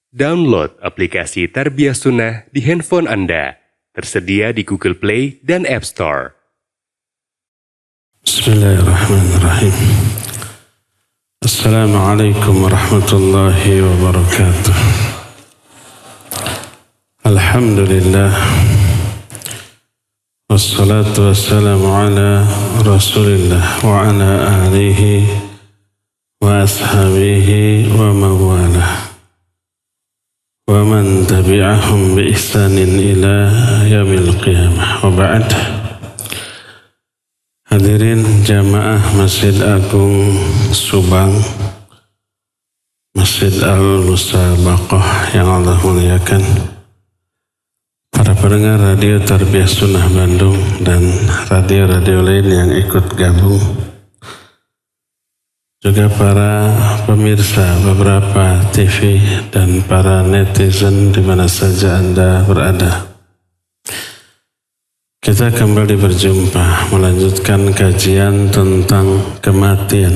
Download aplikasi Tarbiyah Sunnah di handphone Anda. Tersedia di Google Play dan App Store. Bismillahirrahmanirrahim. Assalamualaikum warahmatullahi wabarakatuh. Alhamdulillah. Wassalatu wassalamu ala Rasulillah wa ala alihi wa ashabihi wa mawalah. Wa man tabi'ahum bi ihsanin ila yaumil qiyamah. Wa ba'd. Hadirin jamaah Masjid Agung Subang, Masjid Al-Musabaqah yang Allah muliakan, para pendengar radio Tarbiyah Sunnah Bandung dan radio-radio lain yang ikut gabung, juga para pemirsa beberapa TV dan para netizen di mana saja Anda berada. Kita kembali berjumpa melanjutkan kajian tentang kematian.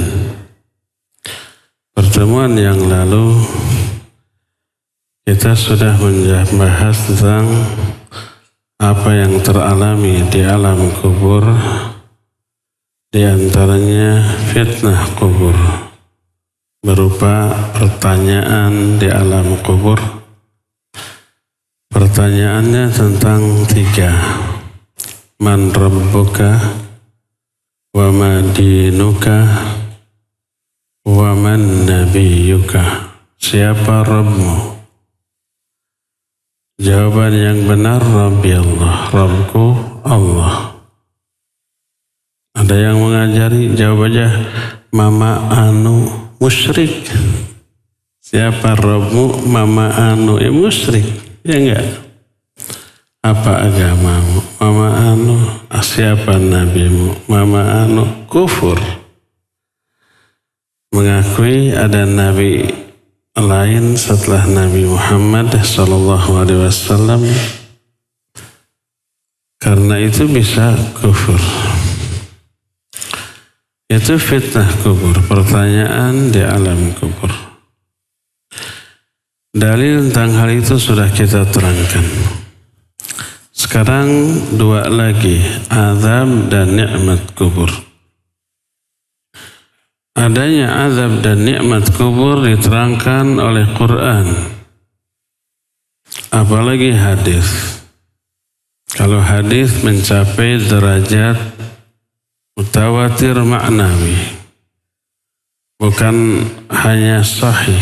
Pertemuan yang lalu kita sudah membahas tentang apa yang teralami di alam kubur, di antaranya fitnah kubur berupa pertanyaan di alam kubur. Pertanyaannya tentang 3. Man rabbuka wa ma dinuka wa man nabiyuka. Siapa Rabbmu? Jawaban yang benar, Rabbi Allah, Rabbku Allah. Ada yang mengajari, jawab aja, Mama Anu musyrik. Siapa Rabbmu? Mama Anu musyrik, ya enggak? Apa agamamu? Mama Anu. Siapa nabimu? Mama Anu kufur. Mengakui ada nabi lain setelah Nabi Muhammad SAW, karena itu bisa kufur. Itu fitnah kubur, pertanyaan di alam kubur. Dalil tentang hal itu sudah kita terangkan. Sekarang 2 lagi, azab dan nikmat kubur. Adanya azab dan nikmat kubur diterangkan oleh Quran, apalagi hadis. Kalau hadis mencapai derajat mutawatir maknawi, bukan hanya sahih.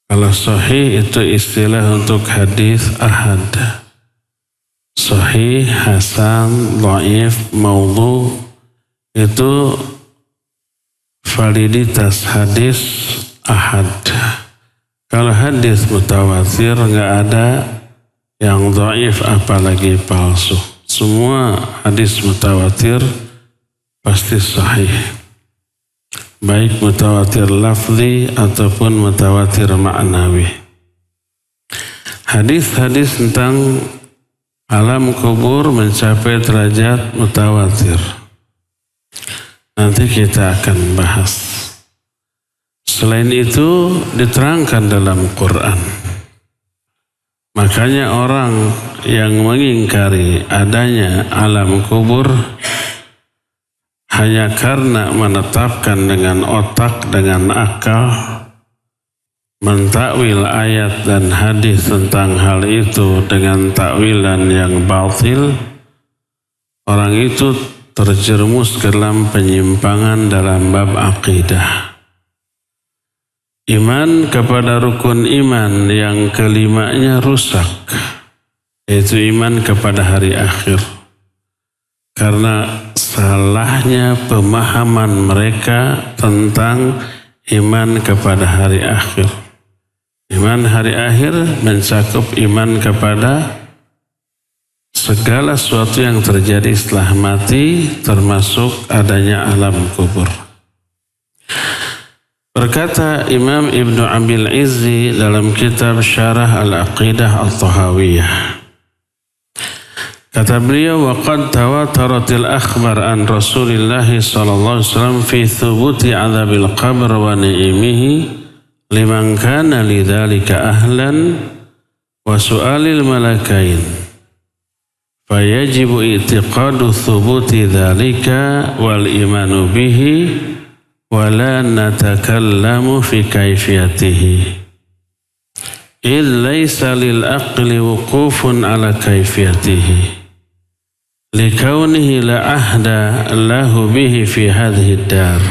Kalau sahih itu istilah untuk hadis ahad. Sahih, hasan, dhaif, maudhu itu validitas hadis ahad. Kalau hadis mutawatir nggak ada yang dhaif apalagi palsu. Semua hadis mutawatir pasti sahih, baik mutawatir lafzi ataupun mutawatir maknawi. Hadis-hadis tentang alam kubur mencapai derajat mutawatir. Nanti kita akan bahas. Selain itu diterangkan dalam Quran. Makanya orang yang mengingkari adanya alam kubur hanya karena menetapkan dengan otak, dengan akal, mentakwil ayat dan hadis tentang hal itu dengan takwilan yang batil, orang itu terjerumus ke dalam penyimpangan dalam bab akidah. Iman kepada rukun iman yang kelimanya rusak, yaitu iman kepada hari akhir. Karena salahnya pemahaman mereka tentang iman kepada hari akhir. Iman hari akhir mencakup iman kepada segala sesuatu yang terjadi setelah mati, termasuk adanya alam kubur. Berkata Imam Ibnu Abil Izzi dalam kitab Syarah Al-Aqidah Al-Tahawiyah, kata beliau, waqad tawataratil akhbar an Rasulillah sallallahu alaihi wasallam fi thubuti adzabil qabr wa ni'imihi liman kana lidzalika ahlan wa su'alil malakain fayajibu i'tiqadu thubuti dzalika wal imanu bihi wa la natakallamu fi kaifiyatihi id laysa lil aqli wuqufun ala kaifiyatihi likaunihi la ahda lahu bihi fi hadhihi ad-dar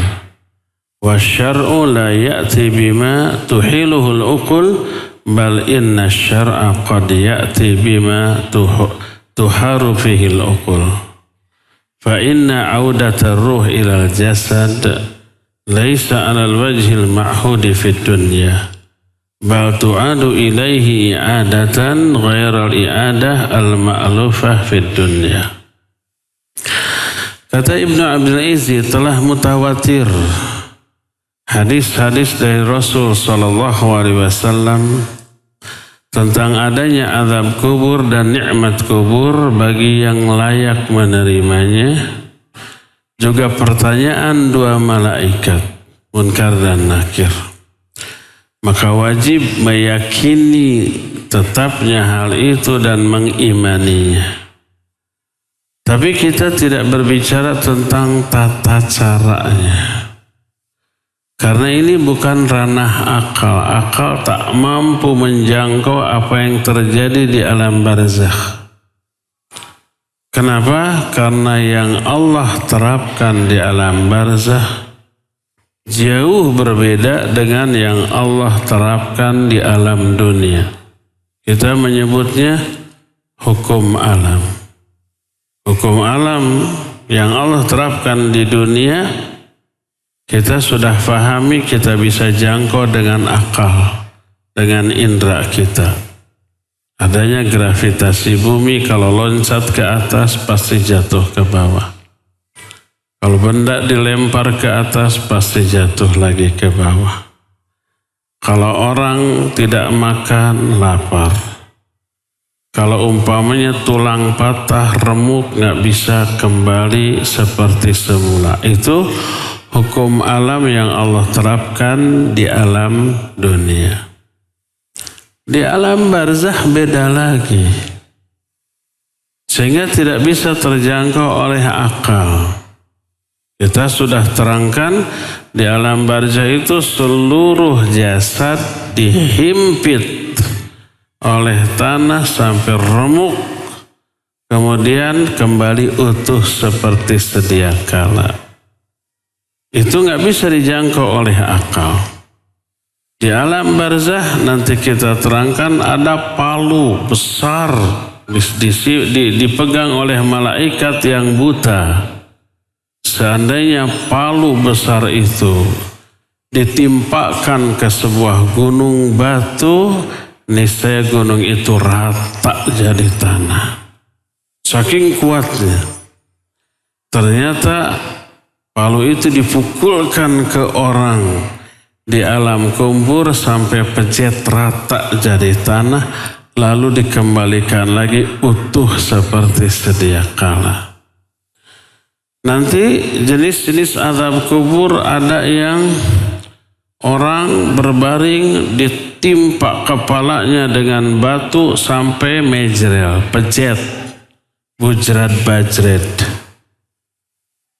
wasyar'u la ya'ti bima tuhiluhu al-uqul bal inna asy-syar'a qad ya'ti bima tuharu fihi al-uqul fa inna 'audata ar-ruh ila al-jasad laysa 'ala al-wajhi al-ma'hudi fi ad-dunya bal tu'adu ilaihi i'adatan ghairal i'adah al-ma'lufah fi ad-dunya. Kata Ibnu Abdul Aziz, telah mutawatir hadis-hadis dari Rasul sallallahu alaihi wasallam tentang adanya azab kubur dan nikmat kubur bagi yang layak menerimanya. Juga pertanyaan dua malaikat, Munkar dan Nakir. Maka wajib meyakini tetapnya hal itu dan mengimaninya. Tapi kita tidak berbicara tentang tata caranya. Karena ini bukan ranah akal. Akal tak mampu menjangkau apa yang terjadi di alam barzakh. Kenapa? Karena yang Allah terapkan di alam barzakh jauh berbeda dengan yang Allah terapkan di alam dunia. Kita menyebutnya hukum alam. Hukum alam yang Allah terapkan di dunia kita sudah pahami, kita bisa jangkau dengan akal, dengan indera kita. Adanya gravitasi bumi, kalau loncat ke atas pasti jatuh ke bawah. Kalau benda dilempar ke atas pasti jatuh lagi ke bawah. Kalau orang tidak makan, lapar. Kalau umpamanya tulang patah, remuk, nggak bisa kembali seperti semula. Itu hukum alam yang Allah terapkan di alam dunia. Di alam barzakh beda lagi. Sehingga tidak bisa terjangkau oleh akal. Kita sudah terangkan di alam barzakh itu seluruh jasad dihimpit oleh tanah sampai remuk, kemudian kembali utuh seperti sedia kala. Itu nggak bisa dijangkau oleh akal. Di alam barzakh nanti kita terangkan ada palu besar dipegang oleh malaikat yang buta. Seandainya palu besar itu ditimpakan ke sebuah gunung batu, niscaya gunung itu rata jadi tanah. Saking kuatnya. Ternyata palu itu dipukulkan ke orang di alam kubur sampai pecet rata jadi tanah, lalu dikembalikan lagi utuh seperti sedia kala. Nanti jenis-jenis azab kubur ada yang orang berbaring ditimpa kepalanya dengan batu sampai mejrel, pecet, bujrat bajret.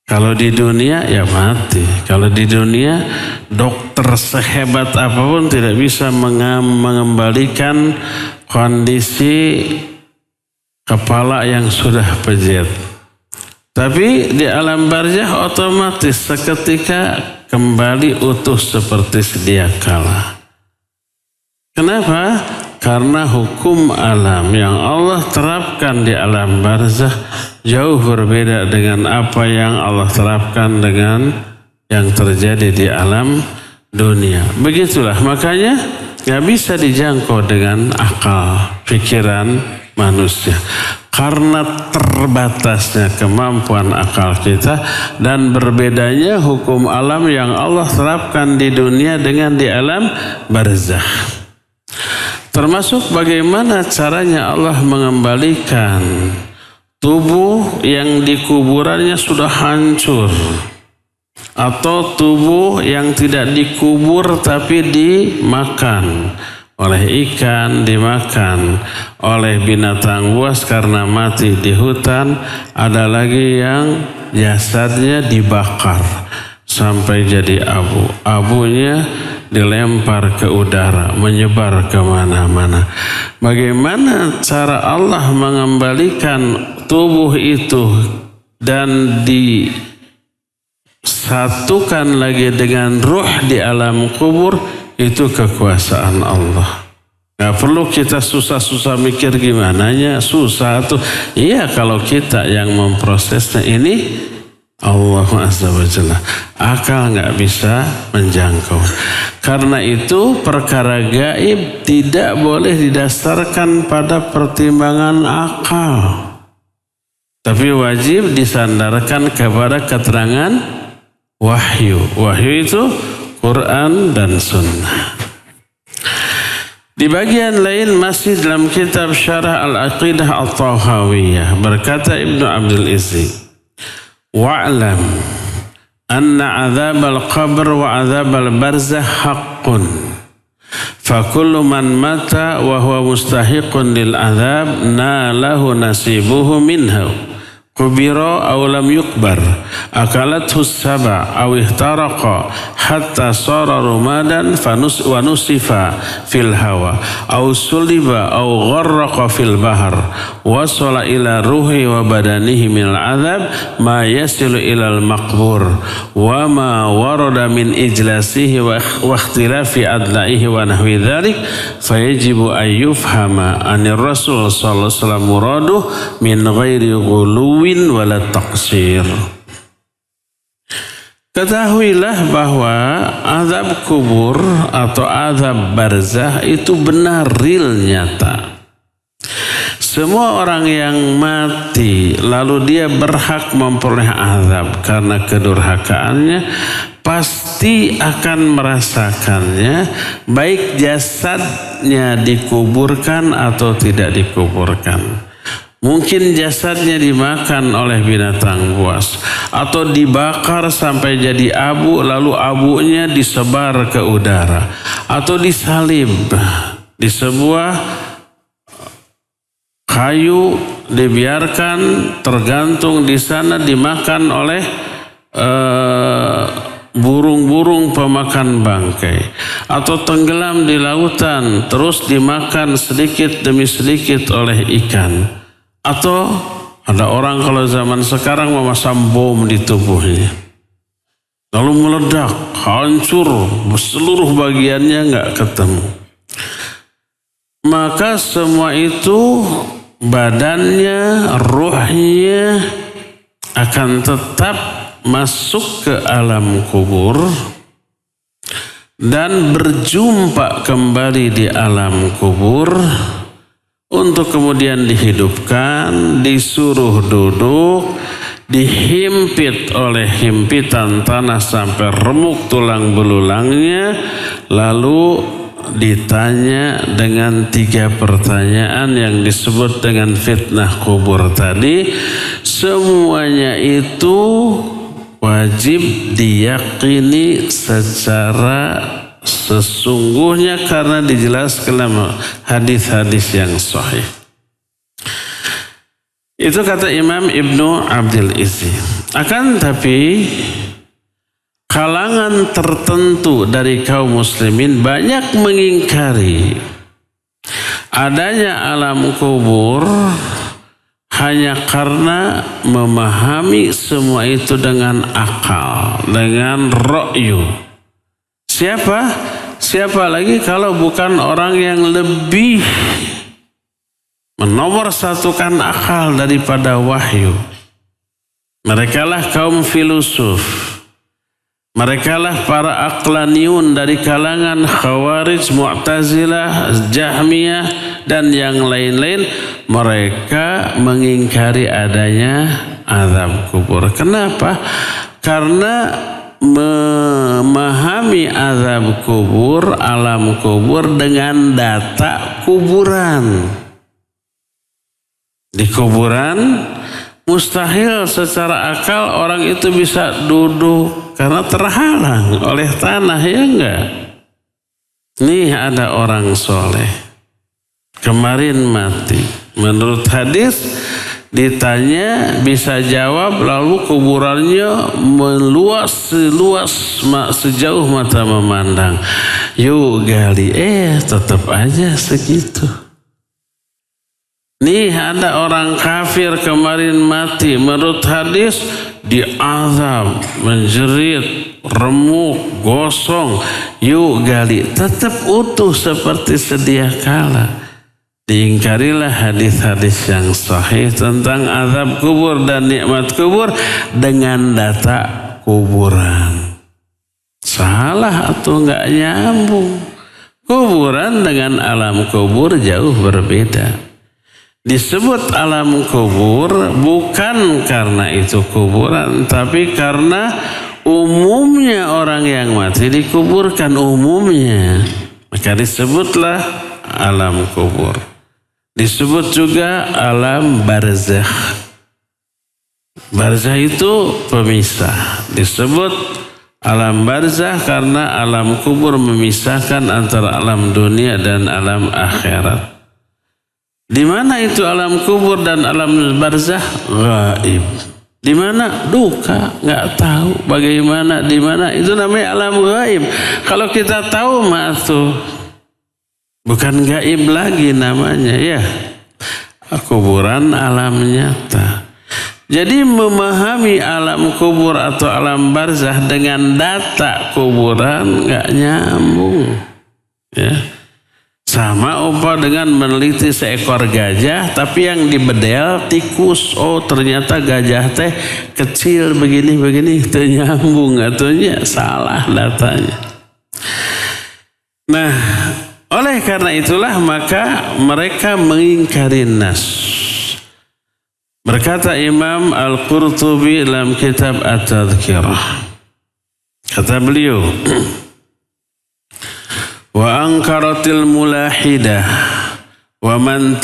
Kalau di dunia ya mati. Kalau di dunia dokter sehebat apapun tidak bisa mengembalikan kondisi kepala yang sudah pecet. Tapi di alam barzakh otomatis seketika kembali utuh seperti sedia kala. Kenapa? Karena hukum alam yang Allah terapkan di alam barzakh jauh berbeda dengan apa yang Allah terapkan dengan yang terjadi di alam dunia. Begitulah, makanya gak bisa dijangkau dengan akal, pikiran manusia. Karena terbatasnya kemampuan akal kita dan berbedanya hukum alam yang Allah terapkan di dunia dengan di alam barzakh. Termasuk bagaimana caranya Allah mengembalikan tubuh yang di kuburannya sudah hancur. atau tubuh yang tidak dikubur tapi dimakan oleh ikan, dimakan oleh binatang buas karena mati di hutan. Ada lagi yang jasadnya dibakar sampai jadi abu. Abunya dilempar ke udara, menyebar kemana-mana. Bagaimana cara Allah mengembalikan tubuh itu dan disatukan lagi dengan ruh di alam kubur? Itu kekuasaan Allah. Gak perlu kita susah-susah mikir gimananya, susah tuh. Iya, kalau kita yang memprosesnya, ini Allah Azza wa Jalla. Akal gak bisa menjangkau. Karena itu perkara gaib tidak boleh didasarkan pada pertimbangan akal, tapi wajib disandarkan kepada keterangan wahyu. Wahyu itu Quran dan Sunnah. Di bagian lain masih dalam kitab Syarah Al-Aqidah At-Tahawiyah berkata Ibnu Abdul Izzi, wa'lam anna azab al-qabr wa azab al-barzah haqqun fakullu man mata wa huwa mustahiqun lil azab nalahu nasibuhu minhu kubira aw lam yukbar akalathu saba aw ihtaraqa hatta sara rumadan wa nusifa fil hawa aw suliba aw gharraqa fil bahar wasala ila ruhi wa badanihi min al azab ma yasilu ila al maqbur wa ma warada min ijlasihi wa ikhtilafi adlaihi wa nahwi dhalik fayajibu an yufhama anir rasul sallallahu alaihi wasallam muraduh min ghairi ghulu wala taqsir. Ketahuilah bahwa azab kubur atau azab barzah itu benar, real, nyata. Semua orang yang mati lalu dia berhak memperoleh azab karena kedurhakaannya pasti akan merasakannya, baik jasadnya dikuburkan atau tidak dikuburkan. Mungkin jasadnya dimakan oleh binatang buas atau dibakar sampai jadi abu, lalu abunya disebar ke udara atau disalib di sebuah kayu, dibiarkan tergantung di sana, dimakan oleh burung-burung pemakan bangkai atau tenggelam di lautan terus dimakan sedikit demi sedikit oleh ikan. Atau ada orang kalau zaman sekarang memasang bom di tubuhnya, lalu meledak, hancur, seluruh bagiannya nggak ketemu. Maka semua itu badannya, ruhnya akan tetap masuk ke alam kubur dan berjumpa kembali di alam kubur untuk kemudian dihidupkan, disuruh duduk, dihimpit oleh himpitan tanah sampai remuk tulang belulangnya, lalu ditanya dengan 3 pertanyaan yang disebut dengan fitnah kubur tadi. Semuanya itu wajib diyakini secara sesungguhnya karena dijelaskan dalam hadis-hadis yang sahih. Itu kata Imam Ibnu Abdul Izzi. Akan tapi kalangan tertentu dari kaum muslimin banyak mengingkari adanya alam kubur hanya karena memahami semua itu dengan akal, dengan ra'yu. Siapa lagi kalau bukan orang yang lebih menomorsatukan akal daripada wahyu. Merekalah kaum filosof. Merekalah para aqlaniun dari kalangan Khawarij, Mu'tazilah, Jahmiyah dan yang lain-lain. Mereka mengingkari adanya azab kubur. Kenapa? Karena memahami azab kubur, alam kubur dengan data kuburan. Di kuburan mustahil secara akal orang itu bisa duduk karena terhalang oleh tanah, ya enggak? Nih ada orang soleh kemarin mati, menurut hadis ditanya bisa jawab, lalu kuburannya meluas sejauh mata memandang. Yuk gali, tetap aja segitu. Nih ada orang kafir kemarin mati, menurut hadis diazab, menjerit, remuk, gosong. Yuk gali, tetap utuh seperti sedia kala. Diingkarilah hadis-hadis yang sahih tentang azab kubur dan nikmat kubur dengan data kuburan. Salah atau enggak nyambung. Kuburan dengan alam kubur jauh berbeda. Disebut alam kubur bukan karena itu kuburan, tapi karena umumnya orang yang mati dikuburkan umumnya. Maka disebutlah alam kubur. Disebut juga alam barzakh. Barzakh itu pemisah. Disebut alam barzakh karena alam kubur memisahkan antara alam dunia dan alam akhirat. Di mana itu alam kubur dan alam barzakh? Gaib. Di mana? Duka, nggak tahu bagaimana di mana. Itu namanya alam gaib. Kalau kita tahu mah tuh bukan gaib lagi namanya, ya. Kuburan alam nyata. Jadi memahami alam kubur atau alam barzakh dengan data kuburan nggak nyambung, ya. Sama umpama dengan meneliti seekor gajah, tapi yang dibedel tikus. Oh ternyata gajah teh kecil begini-begini, itu nyambung ataunya salah datanya. Nah, oleh karena itulah maka mereka mengingkari nas. Berkata Imam Al-Qurtubi dalam kitab At-Tadhkirah. Kata beliau, wa ankaratil mulahidah wa man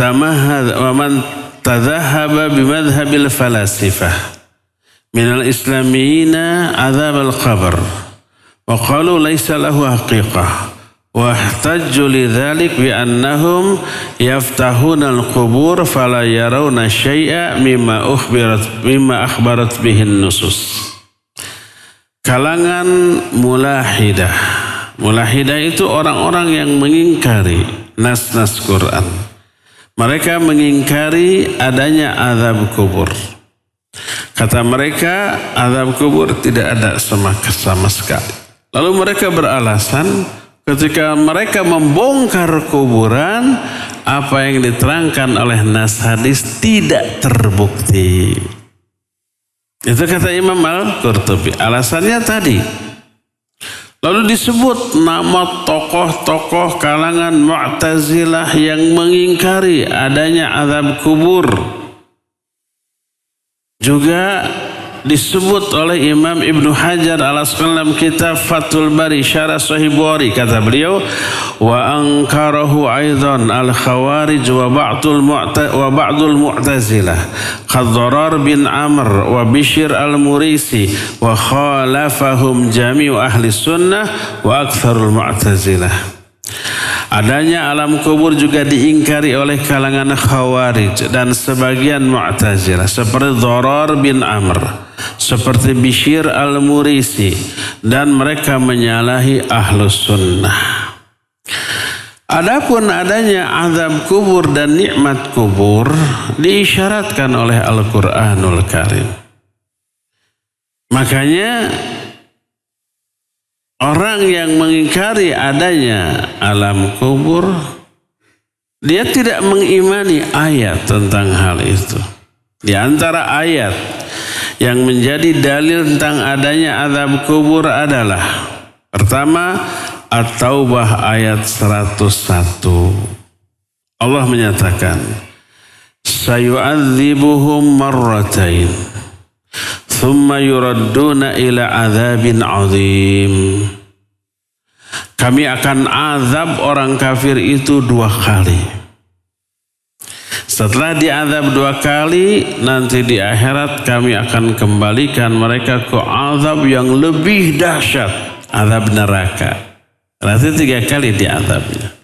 tadhahaba bimadhhabil falasifah minal islamiyina azab al-qabr wa qalu laysa lahu haqiqah. Wahtajju lidzalik bi annahum yaftahuna al-qubur fala yarawna syai'a mimma akhbarat bihi nusus. Kalangan mulahidah. Mulahidah itu orang-orang yang mengingkari nas-nas Quran. Mereka mengingkari adanya azab kubur. Kata mereka azab kubur tidak ada sama sekali. Lalu mereka beralasan ketika mereka membongkar kuburan, apa yang diterangkan oleh nas hadis tidak terbukti. Itu kata Imam Al-Qurtubi. Alasannya tadi. Lalu disebut nama tokoh-tokoh kalangan Mu'tazilah yang mengingkari adanya azab kubur. Juga disebut oleh Imam Ibnu Hajar Al-Asqalani dalam kitab Fathul Bari Syarah Sahih Bukhari. Kata beliau, wa ankarahu aidan al-khawarij wa ba'dul mu'tazilah Khaddarar bin Amr wa Bishr al-Murisi wa khalafahum jami'u ahli sunnah wa aktsarul mu'tazilah. Adanya alam kubur juga diingkari oleh kalangan Khawarij dan sebagian Mu'tazilah seperti Dharar bin Amr, seperti Bishr al-Murisi, dan mereka menyalahi Ahlus Sunnah. Adapun adanya azab kubur dan nikmat kubur diisyaratkan oleh Al-Qur'anul Karim. Makanya orang yang mengingkari adanya alam kubur, dia tidak mengimani ayat tentang hal itu. Di antara ayat yang menjadi dalil tentang adanya azab kubur adalah pertama, At-Taubah ayat 101. Allah menyatakan, sayu'adzibuhum marratain thumma yuradduna ila adzabin azim. Kami akan azab orang kafir itu 2 kali. Setelah diazab 2 kali, nanti di akhirat kami akan kembalikan mereka ke azab yang lebih dahsyat, azab neraka. Berarti 3 kali diazabnya.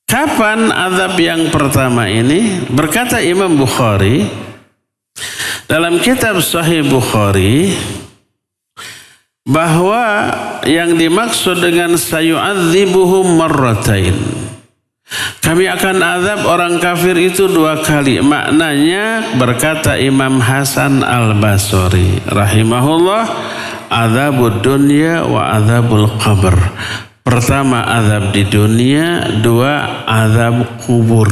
Kapan azab yang pertama ini? Berkata Imam Bukhari dalam kitab Sahih Bukhari bahwa yang dimaksud dengan sayu'adzibuhum marratain, kami akan azab orang kafir itu 2 kali. Maknanya berkata Imam Hasan Al-Basri rahimahullah, azabud dunya wa azabul qabr. Pertama azab di dunia, 2 azab kubur.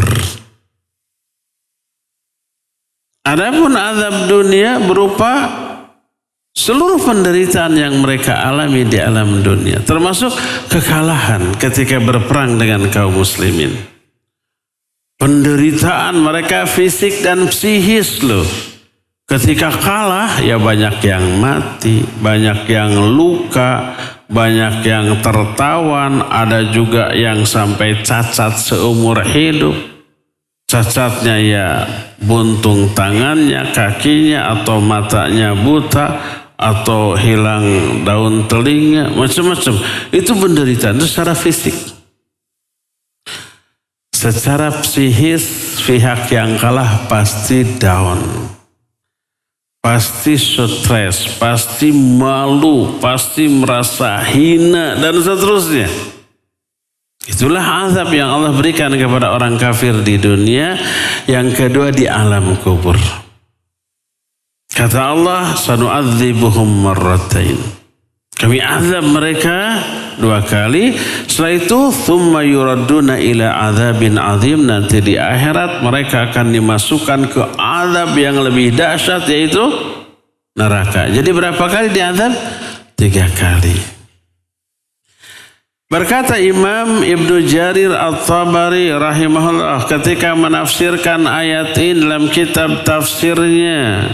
Adapun azab dunia berupa seluruh penderitaan yang mereka alami di alam dunia, termasuk kekalahan ketika berperang dengan kaum muslimin. Penderitaan mereka fisik dan psikis loh. Ketika kalah ya banyak yang mati, banyak yang luka, banyak yang tertawan, ada juga yang sampai cacat seumur hidup. Cacatnya ya buntung tangannya, kakinya, atau matanya buta, atau hilang daun telinga, macam-macam. Itu penderitaan itu secara fisik. Secara psikis, pihak yang kalah pasti down, pasti stres, pasti malu, pasti merasa hina, dan seterusnya. Itulah azab yang Allah berikan kepada orang kafir di dunia. Yang kedua di alam kubur. Kata Allah, sanu'adzibuhum marratain. Kami azab mereka 2 kali. Setelah itu, thumma yuradduna ila azabin azim. Nanti di akhirat mereka akan dimasukkan ke azab yang lebih dahsyat, yaitu neraka. Jadi berapa kali diazab? 3 kali. Berkata Imam Ibnu Jarir At-Tabari rahimahullah ketika menafsirkan ayat ini dalam kitab tafsirnya.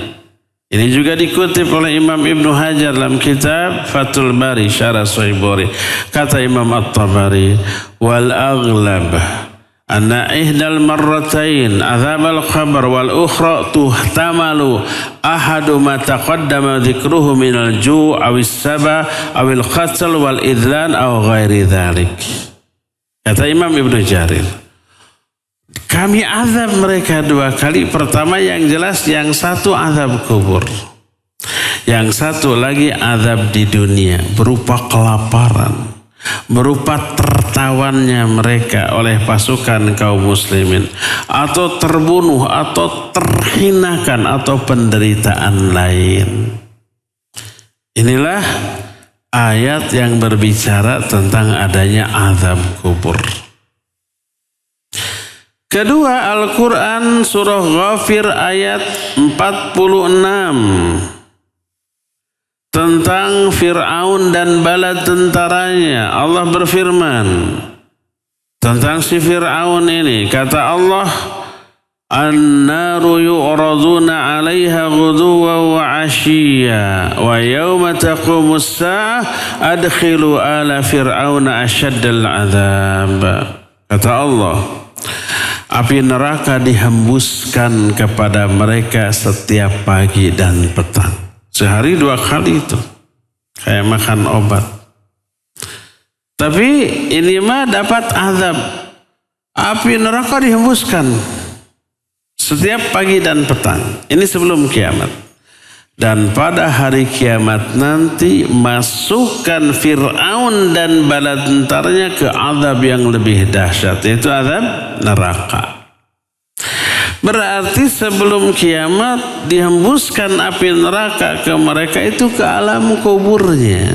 Ini juga dikutip oleh Imam Ibnu Hajar dalam kitab Fathul Bari Syarah Sahih Bukhari. Kata Imam At-Tabari, wal aghlab anna ihdal marratain azab al-qabr wal ukhra tuhtamalu ahadu ma taqaddama dzikruhu minal ju' awis saba awil qatl wal idlan aw ghairi dzalik. Kata Imam Ibnu Jarir, kami azab mereka 2 kali. Pertama yang jelas, yang satu azab kubur, yang satu lagi azab di dunia berupa kelaparan, berupa tertawannya mereka oleh pasukan kaum muslimin, atau terbunuh, atau terhinakan, atau penderitaan lain. Inilah ayat yang berbicara tentang adanya azab kubur. Kedua, Al-Quran surah Ghafir ayat 46. Tentang Fir'aun dan bala tentaranya. Allah berfirman tentang si Fir'aun ini. Kata Allah, An-naru yu'raduna 'alaiha ghuduwan wa 'ashiyya wa yawma taqumus sa'ah adkhilu ala fir'auna asyaddal 'adzab. Kata Allah, api neraka dihembuskan kepada mereka setiap pagi dan petang. Sehari 2 kali itu. Kayak makan obat. Tapi ini mah dapat azab. Api neraka dihembuskan setiap pagi dan petang. Ini sebelum kiamat. Dan pada hari kiamat nanti masukkan Fir'aun dan bala tentaranya ke azab yang lebih dahsyat, yaitu azab neraka. Berarti sebelum kiamat dihembuskan api neraka ke mereka itu ke alam kuburnya.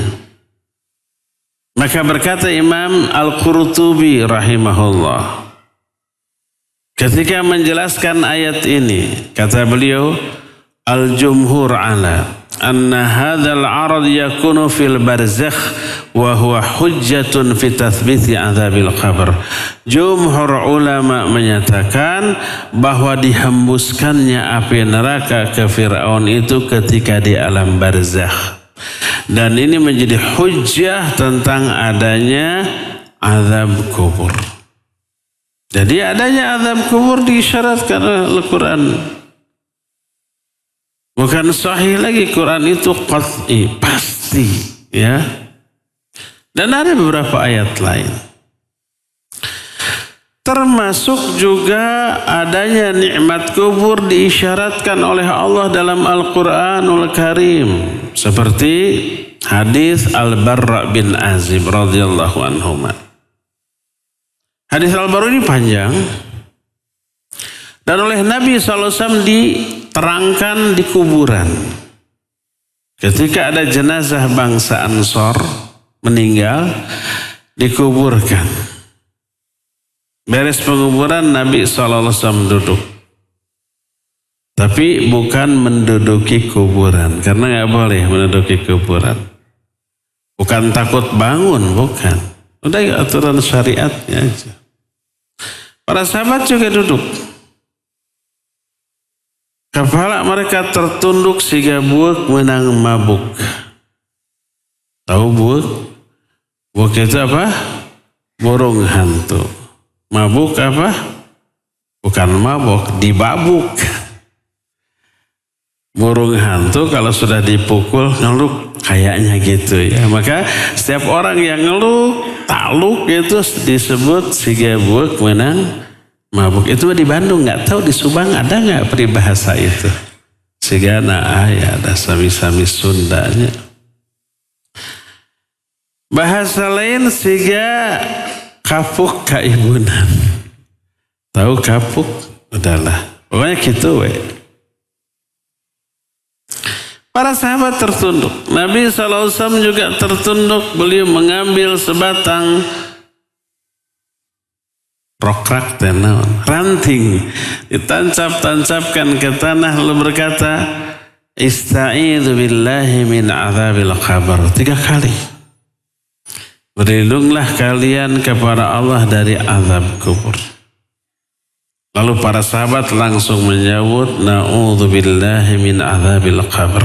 Maka berkata Imam Al-Qurtubi rahimahullah ketika menjelaskan ayat ini, kata beliau, al-jumhur ala anna hadzal 'arad yakunu fil barzakh wa huwa hujjatun fi tathbiti adzabil qabr. Jumhur ulama menyatakan bahwa dihembuskannya api neraka ke Fir'aun itu ketika di alam barzakh, dan ini menjadi hujjah tentang adanya azab kubur. Jadi adanya azab kubur diisyaratkan oleh Al-Quran. Bukan sahih lagi, Quran itu qat'i, pasti, ya. Dan ada beberapa ayat lain. Termasuk juga adanya nikmat kubur diisyaratkan oleh Allah dalam Al-Quranul Karim. Seperti hadis Al-Barra bin Azib radhiyallahu anhu. Hadis Al-Barra ini panjang. Dan oleh Nabi SAW diterangkan di kuburan. Ketika ada jenazah bangsa Ansor meninggal, dikuburkan. Beres penguburan, Nabi SAW duduk. Tapi bukan menduduki kuburan. Karena gak boleh menduduki kuburan. Bukan takut bangun, bukan. Udah aturan syariatnya aja. Para sahabat juga duduk. Kepala mereka tertunduk sehingga buuk menang mabuk. Tahu buuk? Buuk itu apa? Burung hantu. Mabuk apa? Bukan mabuk, dibabuk. Burung hantu kalau sudah dipukul ngeluk, kayaknya gitu ya. Maka setiap orang yang ngeluk, takluk itu disebut sigabuk menang mabuk. Itu di Bandung, nggak tahu di Subang ada nggak peribahasa itu? Sigana ya ada sami-sami Sundanya. Bahasa lain siga kapuk kaibunan. Tahu kapuk? Udahlah. Pokoknya gitu we. Para sahabat tertunduk. Nabi SAW juga tertunduk. Beliau mengambil sebatang rokrak tenawan, ranting. Ditancap-tancapkan ke tanah lalu berkata, Ista'idhu billahi min azabil qabr. 3 kali. Berlindunglah kalian kepada Allah dari azab kubur. Lalu para sahabat langsung menyebut na'udzubillahi min azabil qabr.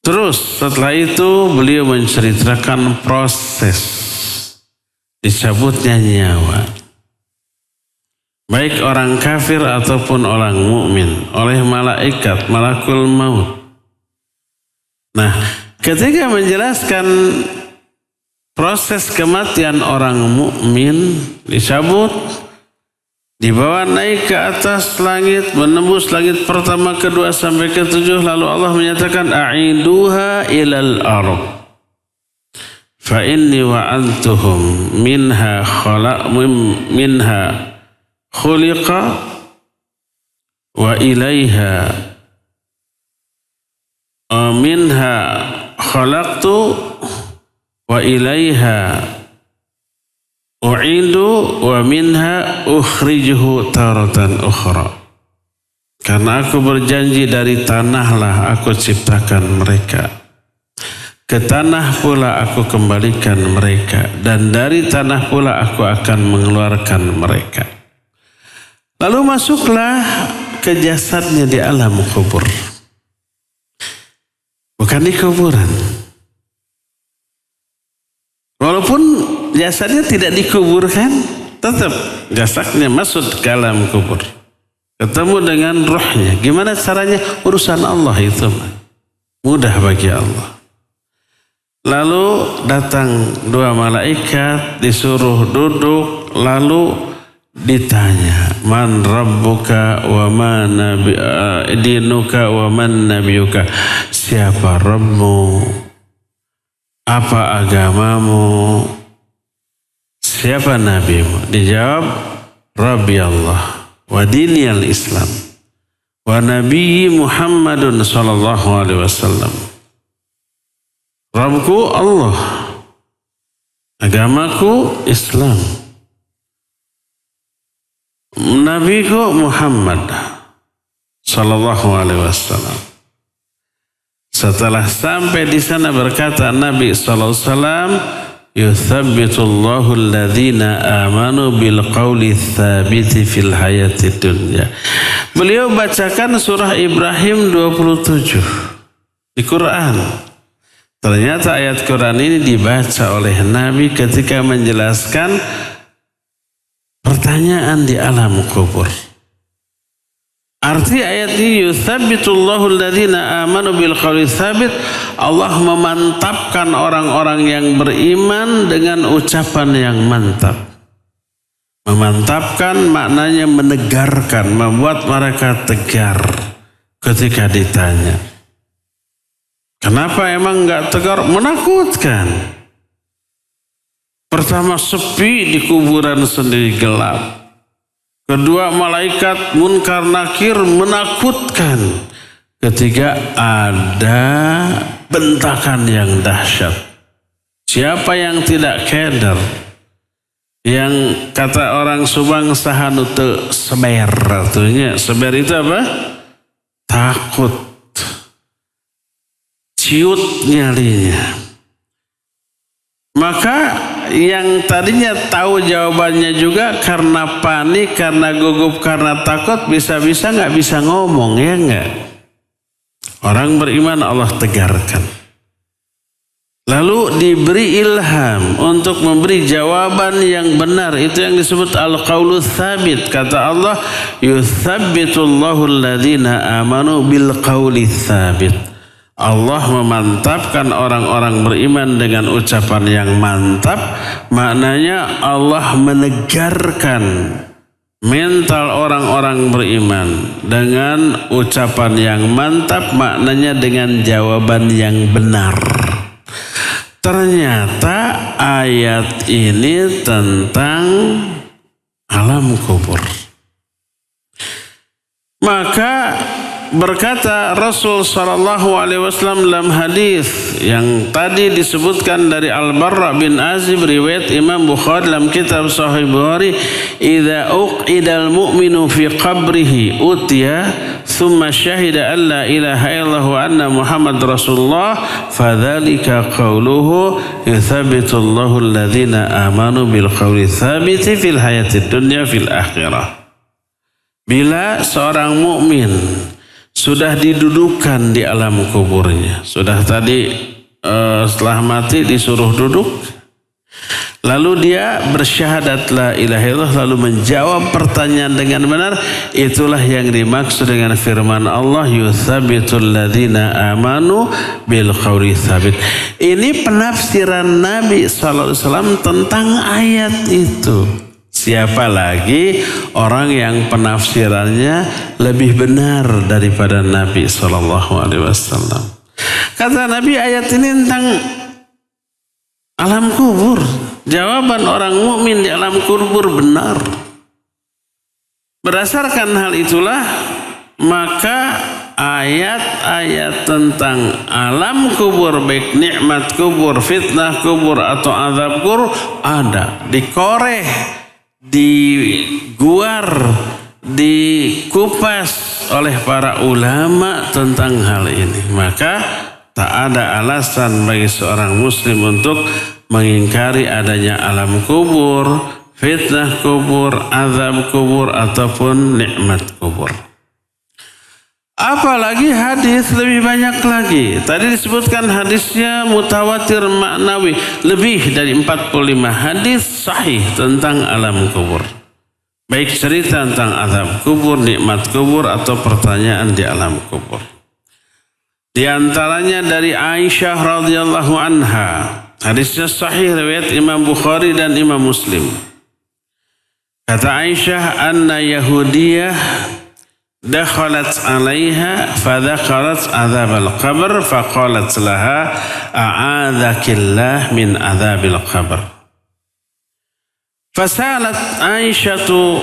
Terus setelah itu beliau menceritakan proses dicabutnya nyawa. Baik orang kafir ataupun orang mukmin oleh malaikat, malakul maut. Nah, ketika menjelaskan proses kematian orang mukmin dicabut, dibawa naik ke atas langit, menembus langit pertama, kedua sampai ke-7, lalu Allah menyatakan a'iduha ilal ardh. Fa inni wa'antuhum minha khuliqa wa ilaiha minha khalaqtu wa ilaiha u'idu wa minha ukhrijuhu taratan ukhra. Karena aku berjanji dari tanahlah aku ciptakan mereka. Ke tanah pula aku kembalikan mereka. Dan dari tanah pula aku akan mengeluarkan mereka. Lalu masuklah ke jasadnya di alam kubur. Bukan di kuburan. Walaupun jasadnya tidak dikuburkan, tetap jasadnya masuk ke alam kubur. Ketemu dengan rohnya. Gimana caranya? Urusan Allah itu. Mudah bagi Allah. Lalu datang 2 malaikat, disuruh duduk, lalu ditanya, man rabbuka wa man dinuka wa man nabiyuka. Siapa Rabbmu? Apa agamamu? Siapa nabimu? Dijawab, Rabbi Allah wa dini al-Islam wa nabi Muhammadun sallallahu alaihi wasallam. Rabbku Allah, agamaku Islam, nabiku Muhammad sallallahu alaihi wasallam. Setelah sampai di sana berkata Nabi sallallahu alaihi wasallam, yuthabbitullahu alladhina amanu bil qawli tsabiti fil hayati dunya. Beliau bacakan surah Ibrahim 27 di Quran. Ternyata ayat Quran ini dibaca oleh Nabi ketika menjelaskan pertanyaan di alam kubur. Arti ayat ini yutsabbitullahu alladhina amanu bil qawli tsabit. Allah memantapkan orang-orang yang beriman dengan ucapan yang mantap. Memantapkan maknanya menegarkan, membuat mereka tegar ketika ditanya. Kenapa emang enggak tegar? Menakutkan. Pertama, sepi di kuburan sendiri, gelap. Kedua, malaikat munkar nakir menakutkan. Ketiga, ada bentakan yang dahsyat. Siapa yang tidak keder? Yang kata orang Subang sahanu teu seber, artinya seber itu apa? Takut, ciut nyalinya. Maka yang tadinya tahu jawabannya juga karena panik, karena gugup, karena takut, bisa-bisa nggak bisa ngomong, ya nggak? Orang beriman Allah tegarkan. Lalu diberi ilham untuk memberi jawaban yang benar. Itu yang disebut al-qaulu tsabit. Kata Allah, yutsabbitullahu alladhina amanu bil qauli tsabit. Allah memantapkan orang-orang beriman dengan ucapan yang mantap. Maknanya Allah menegarkan mental orang-orang beriman dengan ucapan yang mantap, maknanya dengan jawaban yang benar. Ternyata ayat ini tentang alam kubur. Maka berkata Rasul sallallahu alaihi wasallam dalam hadis yang tadi disebutkan dari Al-Barra bin Azib, riwayat Imam Bukhari dalam kitab Sahih Bukhari, "Idza uqidal mu'minu fi qabrihi utiya thumma syahida an la ilaha illallah wa anna Muhammad Rasulullah fadzalika qauluhu yutsabbitullahu alladhina amanu bil qawli tsabiti fil hayatid dunya fil akhirah." Bila seorang mukmin sudah didudukan di alam kuburnya, sudah tadi setelah mati disuruh duduk, lalu dia bersyahadat la ilaha illallah, lalu menjawab pertanyaan dengan benar, itulah yang dimaksud dengan firman Allah, yutsabitul ladzina amanu bil qawli tsabit. Ini penafsiran Nabi sallallahu alaihi wasallam tentang ayat itu. Siapa lagi orang yang penafsirannya lebih benar daripada Nabi SAW. Kata Nabi, ayat ini tentang alam kubur. Jawaban orang mukmin di alam kubur benar. Berdasarkan hal itulah, maka ayat-ayat tentang alam kubur, baik nikmat kubur, fitnah kubur, atau azab kubur, ada. Dikoreh, diguar, dikupas oleh para ulama tentang hal ini. Maka tak ada alasan bagi seorang muslim untuk mengingkari adanya alam kubur, fitnah kubur, azab kubur, ataupun nikmat kubur. Apalagi hadis lebih banyak lagi. Tadi disebutkan hadisnya mutawatir maknawi, lebih dari 45 hadis sahih tentang alam kubur. Baik cerita tentang azab kubur, nikmat kubur, atau pertanyaan di alam kubur. Di antaranya dari Aisyah radhiyallahu anha. Hadisnya sahih riwayat Imam Bukhari dan Imam Muslim. Kata Aisyah, anna Yahudiyah dakhalat alaiha fadhakarat azab al-qabr faqalat laha a'adzakillah min azabil qabr. Fasalat Aisyatu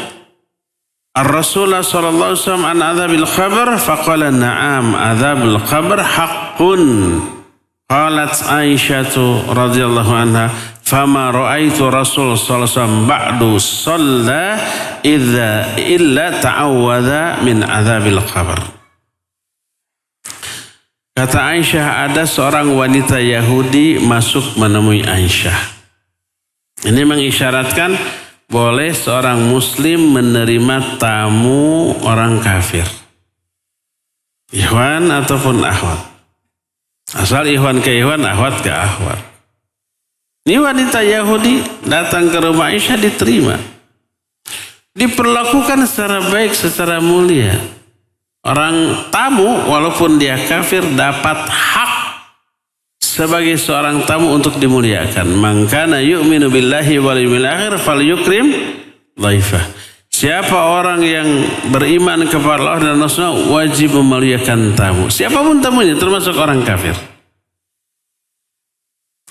ar-Rasulullah sallallahu alaihi wasallam an azabil qabr faqala na'am azabul qabr haqqun. Qalat Aisyatu radhiyallahu anha fama ra'aitu Rasul sallallahu alaihi wasallam ba'du shalla illa ta'awwadha min adzabil qabr. Kata Aisyah, ada seorang wanita Yahudi masuk menemui Aisyah. Ini mengisyaratkan boleh seorang muslim menerima tamu orang kafir, ikhwan ataupun akhwat. Asal ikhwan ke ikhwan, akhwat ke akhwat. Ini wanita Yahudi datang ke rumah Aisyah, diterima. diperlakukan secara baik, secara mulia. Orang tamu walaupun dia kafir dapat hak sebagai seorang tamu untuk dimuliakan. Man kana yu'minu billahi wal yawmil akhir falyukrim dhaifah. Siapa orang yang beriman kepada Allah dan Rasulnya wajib memuliakan tamu. Siapapun tamunya termasuk orang kafir.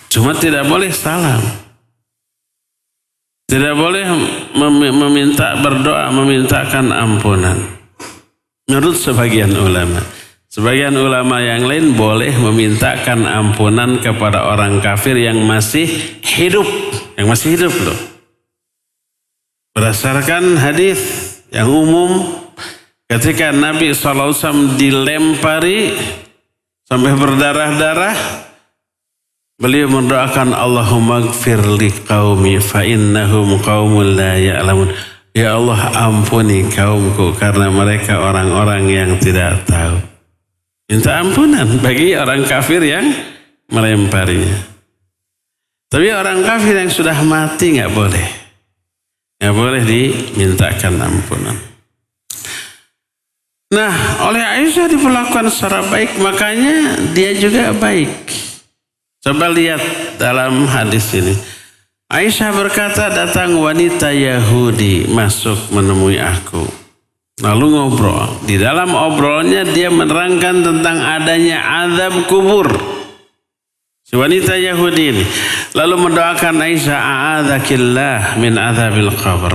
Cuma tidak boleh salam. Tidak boleh meminta berdoa, memintakan ampunan. Menurut sebagian ulama. Sebagian ulama yang lain boleh memintakan ampunan kepada orang kafir yang masih hidup. Yang masih hidup loh. Berdasarkan hadis yang umum, ketika Nabi SAW dilempari sampai berdarah-darah, beliau mendoakan Allahumma gfir li qaumi fa innahum qaumul la ya'lamun. Ya Allah, ampuni kaumku karena mereka orang-orang yang tidak tahu. Minta ampunan bagi orang kafir yang melemparinya. Tapi orang kafir yang sudah mati nggak boleh. Nggak boleh dimintakan ampunan. Nah, oleh Aisyah diperlakukan secara baik, makanya dia juga baik. Coba lihat dalam hadis ini. Aisyah berkata, datang wanita Yahudi masuk menemui aku. Lalu ngobrol. Di dalam obrolnya dia menerangkan tentang adanya azab kubur. Si wanita Yahudi ini. Lalu mendoakan Aisyah, a'adzakillah min azabil qabr.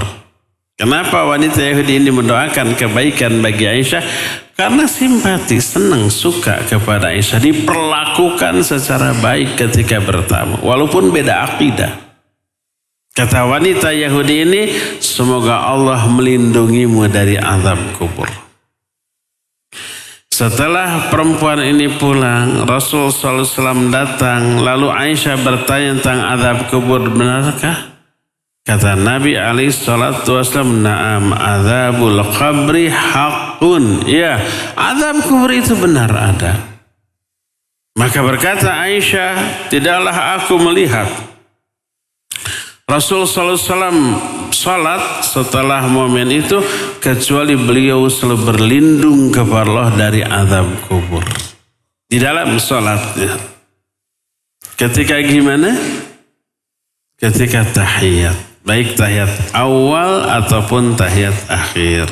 Kenapa wanita Yahudi ini mendoakan kebaikan bagi Aisyah? Karena simpati, senang, suka kepada Aisyah. Diperlakukan secara baik ketika bertamu. Walaupun beda akidah. Kata wanita Yahudi ini, semoga Allah melindungimu dari azab kubur. Setelah perempuan ini pulang, Rasul SAW datang. Lalu Aisyah bertanya tentang azab kubur, benarkah? Kata Nabi SAW, na'am azabul qabri haqqun. Ya, azab kubur itu benar ada. Maka berkata Aisyah, tidaklah aku melihat Rasul SAW salat setelah momen itu kecuali beliau selalu berlindung kepada Allah dari azab kubur. Di dalam salatnya. Ketika gimana? Ketika tahiyat. Baik tahiyat awal ataupun tahiyat akhir.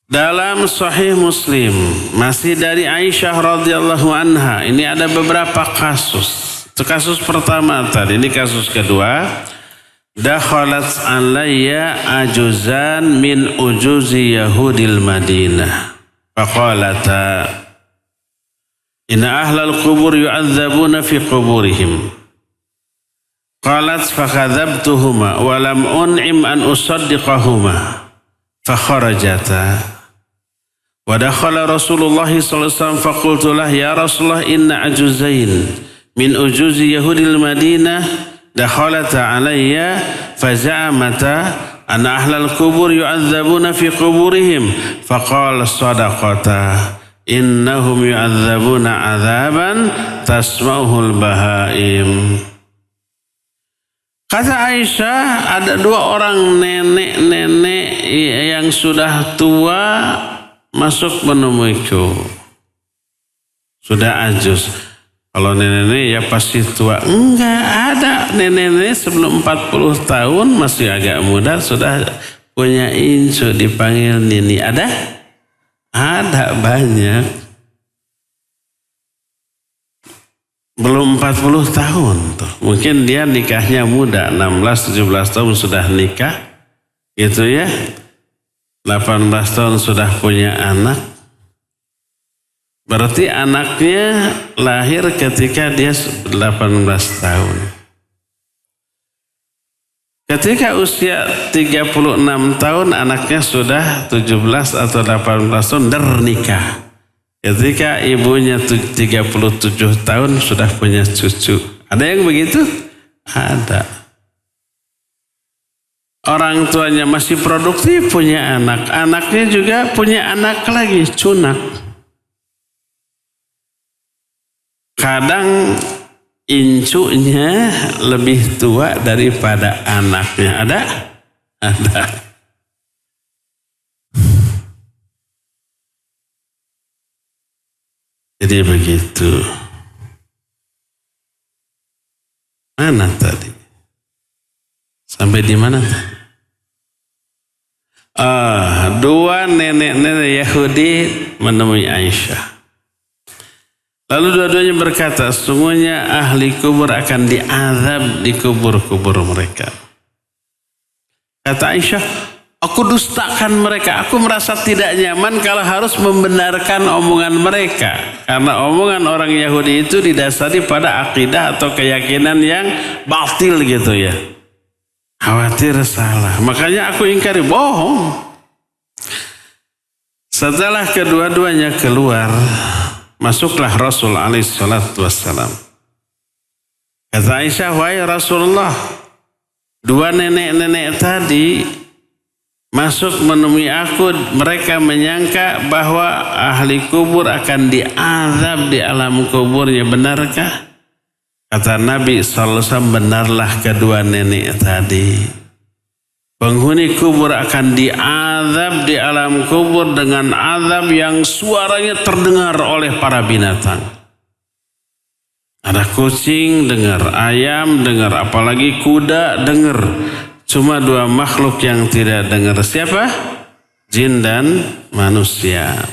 Dalam Sahih Muslim masih dari Aisyah radhiyallahu anha, ini ada beberapa kasus. Itu kasus pertama tadi, ini kasus kedua. Dakhalat alayya ajuzan min ujuzi Yahudil Madinah. Faqalata inna ahlal qubur yu'adzabuna fi quburihim. Qalat fakadzabtuhuma wa lam un'im an usaddiqahuma. Fakharajata. Wa dakhala Rasulullah sallallahu alaihi wasallam faqultu lah ya Rasulullah inna ajuzain min ujuzi Yahudil Madinah dakhalata alayya faza'amata anna ahlal kubur yu'adzabuna fi quburihim faqala sadaqata innahum yu'adzabuna 'adzaban tasma'uhul bahaim. Kata Aisyah, ada dua orang nenek-nenek yang sudah tua masuk menemuiku. Sudah ajuz. Kalau nenek-nenek ya pasti tua. Enggak ada nenek-nenek sebelum 40 tahun masih agak muda sudah punya incu dipanggil nini. Ada? Ada banyak. Belum 40 tahun tuh. Mungkin dia nikahnya muda, 16-17 tahun sudah nikah. Gitu ya. 18 tahun sudah punya anak. Berarti anaknya lahir ketika dia 18 tahun. Ketika usia 36 tahun anaknya sudah 17 atau 18 tahun bernikah. Ketika ibunya 37 tahun sudah punya cucu. Ada yang begitu? Ada. Orang tuanya masih produktif punya anak. Anaknya juga punya anak lagi, cunak. Kadang incunya lebih tua daripada anaknya. Ada? Ada. Jadi begitu. Mana tadi? Sampai di mana tadi? Dua nenek-nenek Yahudi menemui Aisyah. Lalu dua-duanya berkata, sesungguhnya ahli kubur akan diazab di kubur-kubur mereka. Kata Aisyah, aku dustakan mereka. Aku merasa tidak nyaman kalau harus membenarkan omongan mereka. Karena omongan orang Yahudi itu didasari pada akidah atau keyakinan yang batil gitu ya. Khawatir salah. Makanya aku ingkari, bohong. Setelah kedua-duanya keluar, masuklah Rasul alaihissalatu wassalam. Kata Aisyah, wahai Rasulullah, dua nenek-nenek tadi masuk menemui aku, mereka menyangka bahwa ahli kubur akan diazab di alam kuburnya. Benarkah? Kata Nabi SAW, benarlah kedua nenek tadi. Penghuni kubur akan diazab di alam kubur dengan azab yang suaranya terdengar oleh para binatang. Ada kucing dengar, ayam dengar, apalagi kuda dengar. Cuma dua makhluk yang tidak dengar. Siapa? Jin dan manusia.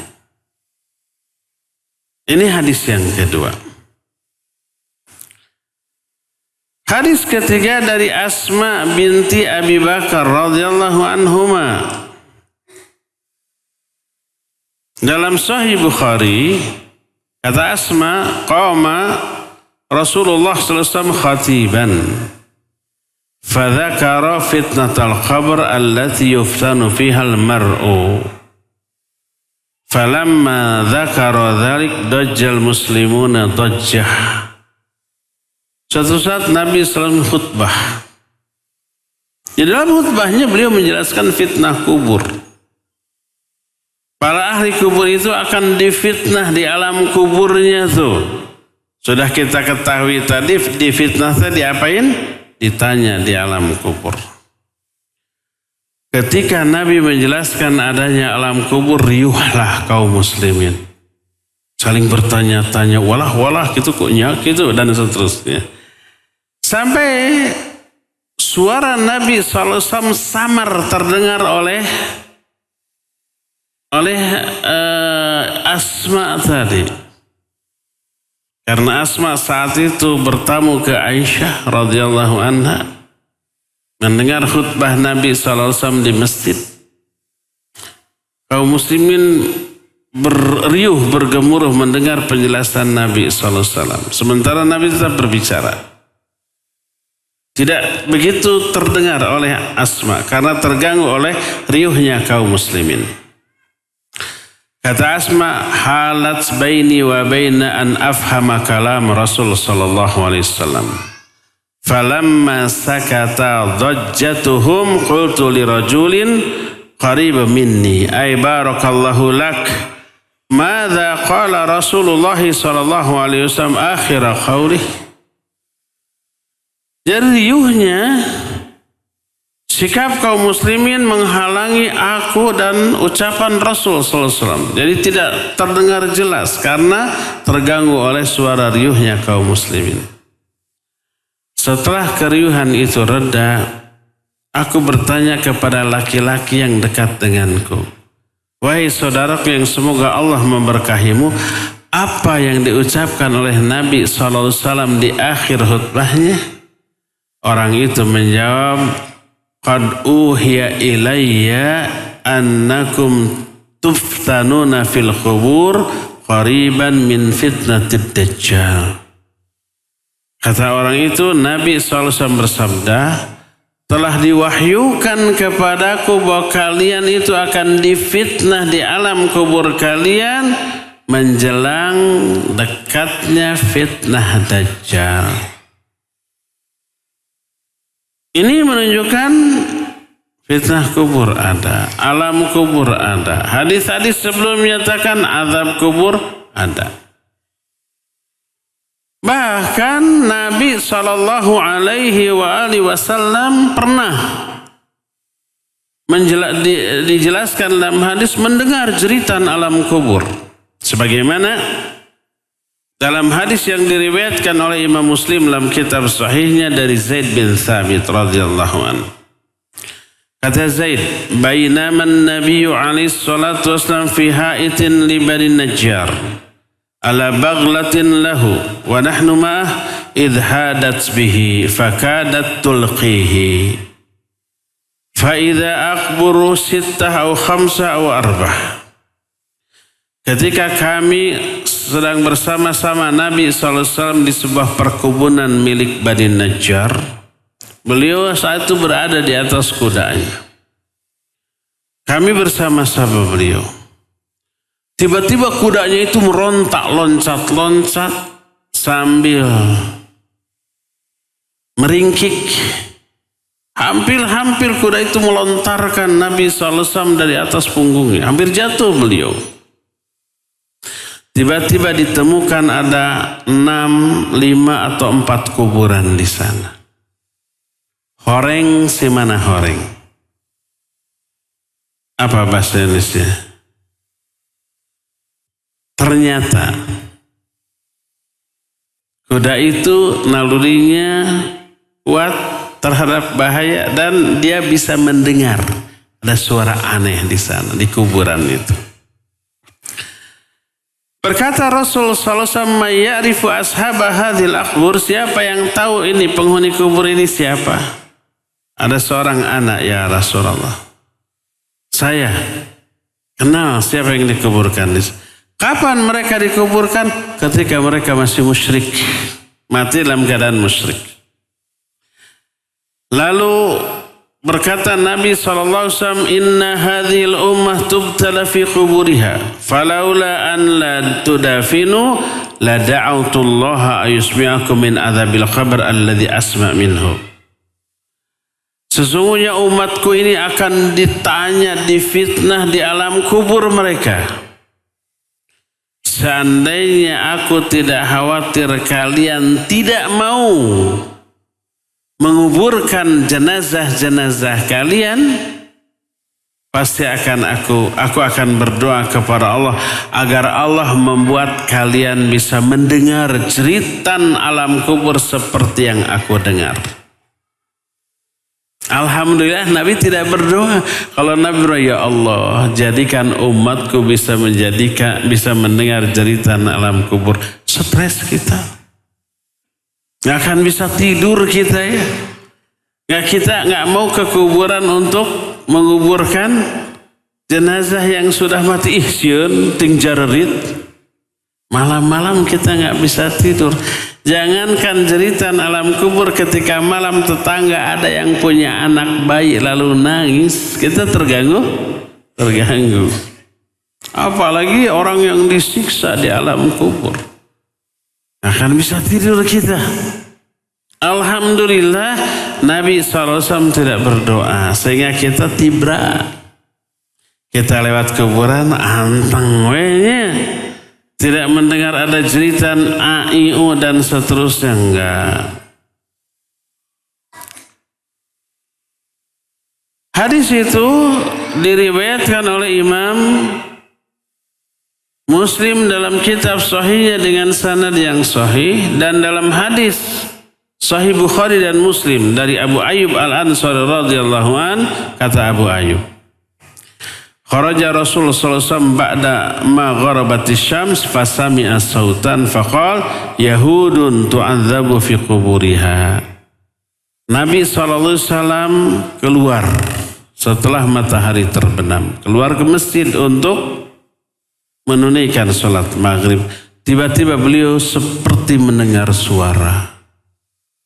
Ini hadis yang kedua. Hadis ketiga dari Asma binti Abi Bakar radhiyallahu anhuma. Dalam Sahih Bukhari, kata Asma, qama Rasulullah sallallahu alaihi wasallam khatiban. Fadzakara fitnatal qabr allati yuftanu fiha al-mar'u. Falamma dzakara dzalik dajjal muslimuna dajjah. Suatu saat Nabi SAW khutbah. Di dalam khutbahnya beliau menjelaskan fitnah kubur. Para ahli kubur itu akan difitnah di alam kuburnya tuh. Sudah kita ketahui tadi difitnah tadi diapain? Ditanya di alam kubur. Ketika Nabi menjelaskan adanya alam kubur, riuhlah kaum muslimin. Saling bertanya-tanya, walah gitu kok gitu dan seterusnya. Sampai suara Nabi SAW samar terdengar oleh Asma tadi. Karena Asma saat itu bertamu ke Aisyah radhiyallahu anha, mendengar khutbah Nabi SAW di masjid. Kaum muslimin berriuh bergemuruh mendengar penjelasan Nabi SAW. Sementara Nabi tetap berbicara. Tidak begitu terdengar oleh Asma karena terganggu oleh riuhnya kaum muslimin. Kata Asma, halat baini wa baina an afhama kalam Rasul sallallahu alaihi wasallam. Falamma sakata dhajjatuhum qultu li rajulin qarib minni ay barakallahu lak. Madza qala Rasulullah sallallahu alaihi wasallam akhir qaulih? Jadi riuhnya sikap kaum muslimin menghalangi aku dan ucapan Rasul sallallahu alaihi wasallam. Jadi tidak terdengar jelas karena terganggu oleh suara riuhnya kaum muslimin. Setelah keriuhan itu reda, aku bertanya kepada laki-laki yang dekat denganku. Wahai saudaraku yang semoga Allah memberkahimu, apa yang diucapkan oleh Nabi sallallahu alaihi wasallam di akhir khutbahnya? Orang itu menjawab, qad uhiya ilayya annakum tuftanuna fil qubur qariban min fitnatid dajjal. Kata orang itu, Nabi SAW bersabda, telah diwahyukan kepadaku bahwa kalian itu akan difitnah di alam kubur kalian menjelang dekatnya fitnah dajjal. Ini menunjukkan fitnah kubur ada, alam kubur ada. Hadis-hadis sebelum menyatakan azab kubur ada. Bahkan Nabi SAW pernah dijelaskan dalam hadis mendengar jeritan alam kubur. Sebagaimana dalam hadis yang diriwayatkan oleh Imam Muslim dalam kitab sahihnya dari Zaid bin Thabit radhiyallahu anhu. Kata Zaid, "Bainama an-nabiyyu alaihi salatu wasallam fi ha'itin li Bani Najjar ala baghlatin lahu wa nahnu ma'ah idh hadat bihi fakadat tulqihi fa idza aqburu sittah aw khamsah aw arbah." Ketika kami sedang bersama-sama Nabi SAW di sebuah perkebunan milik Bani Najjar, beliau saat itu berada di atas kudanya. Kami bersama-sama beliau. Tiba-tiba kudanya itu merontak, loncat-loncat sambil meringkik. Hampir-hampir kuda itu melontarkan Nabi SAW dari atas punggungnya. Hampir jatuh beliau. Tiba-tiba ditemukan ada 6, 5 atau 4 kuburan di sana. Horeng si mana horeng? Apa bahasa Indonesia? Ternyata kuda itu nalurinya kuat terhadap bahaya dan dia bisa mendengar ada suara aneh di sana di kuburan itu. Berkata Rasul sallallahu alaihi wasallam, "Ya'rifu ashab hadhil aqbur?" Siapa yang tahu ini penghuni kubur ini siapa? Ada seorang anak, ya Rasulullah. Saya kenal siapa yang dikuburkan. Kapan mereka dikuburkan? Ketika mereka masih musyrik. Mati dalam keadaan musyrik. Lalu berkata Nabi SAW, "Inna hadhil ummah tubtala fi quburiha. Falaula an la tudafinu la da'autullaha ayusmi'akum min adzabil qabr alladhi asma' minhu." Sesungguhnya umatku ini akan ditanya, difitnah di alam kubur mereka. Seandainya aku tidak khawatir kalian tidak mau menguburkan jenazah-jenazah kalian, pasti aku akan berdoa kepada Allah agar Allah membuat kalian bisa mendengar jeritan alam kubur seperti yang aku dengar. Alhamdulillah Nabi tidak berdoa. Kalau Nabi berdoa, ya Allah jadikan umatku bisa mendengar jeritan alam kubur. Stres kita. Gak akan bisa tidur kita ya. Kita gak mau ke kuburan untuk menguburkan jenazah yang sudah mati. Ihsieun ting jarerit. Malam-malam kita gak bisa tidur. Jangankan jeritan alam kubur, ketika malam tetangga ada yang punya anak bayi lalu nangis, kita terganggu. Apalagi orang yang disiksa di alam kubur. Akan bisa tidur kita. Alhamdulillah Nabi SAW tidak berdoa sehingga kita tibra. Kita lewat kuburan anteng wenya. Tidak mendengar ada jeritan AIU dan seterusnya, enggak. Hadis itu diriwayatkan oleh Imam Muslim dalam kitab sahihnya dengan sanad yang sahih, dan dalam hadis sahih Bukhari dan Muslim dari Abu Ayyub Al-Ansari radhiyallahu an, kata Abu Ayyub, kharaja Rasulullah sallallahu alaihi wasallam ba'da ma gharabatis syams fasami'a sautan faqal yahudun tu'adzabu fi quburiha. Nabi sallallahu alaihi wasallam keluar setelah matahari terbenam, keluar ke masjid untuk menunaikan salat maghrib. Tiba-tiba beliau seperti mendengar suara.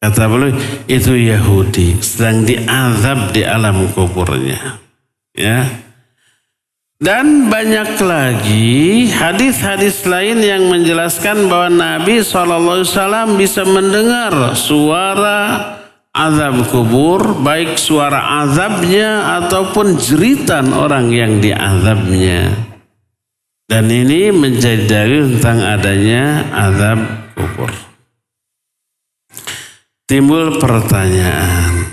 Kata beliau, itu Yahudi sedang diazab di alam kuburnya. Ya. Dan banyak lagi hadis-hadis lain yang menjelaskan bahwa Nabi SAW bisa mendengar suara azab kubur, baik suara azabnya ataupun jeritan orang yang diazabnya. Dan ini menjadi dalil tentang adanya azab kubur. Timbul pertanyaan,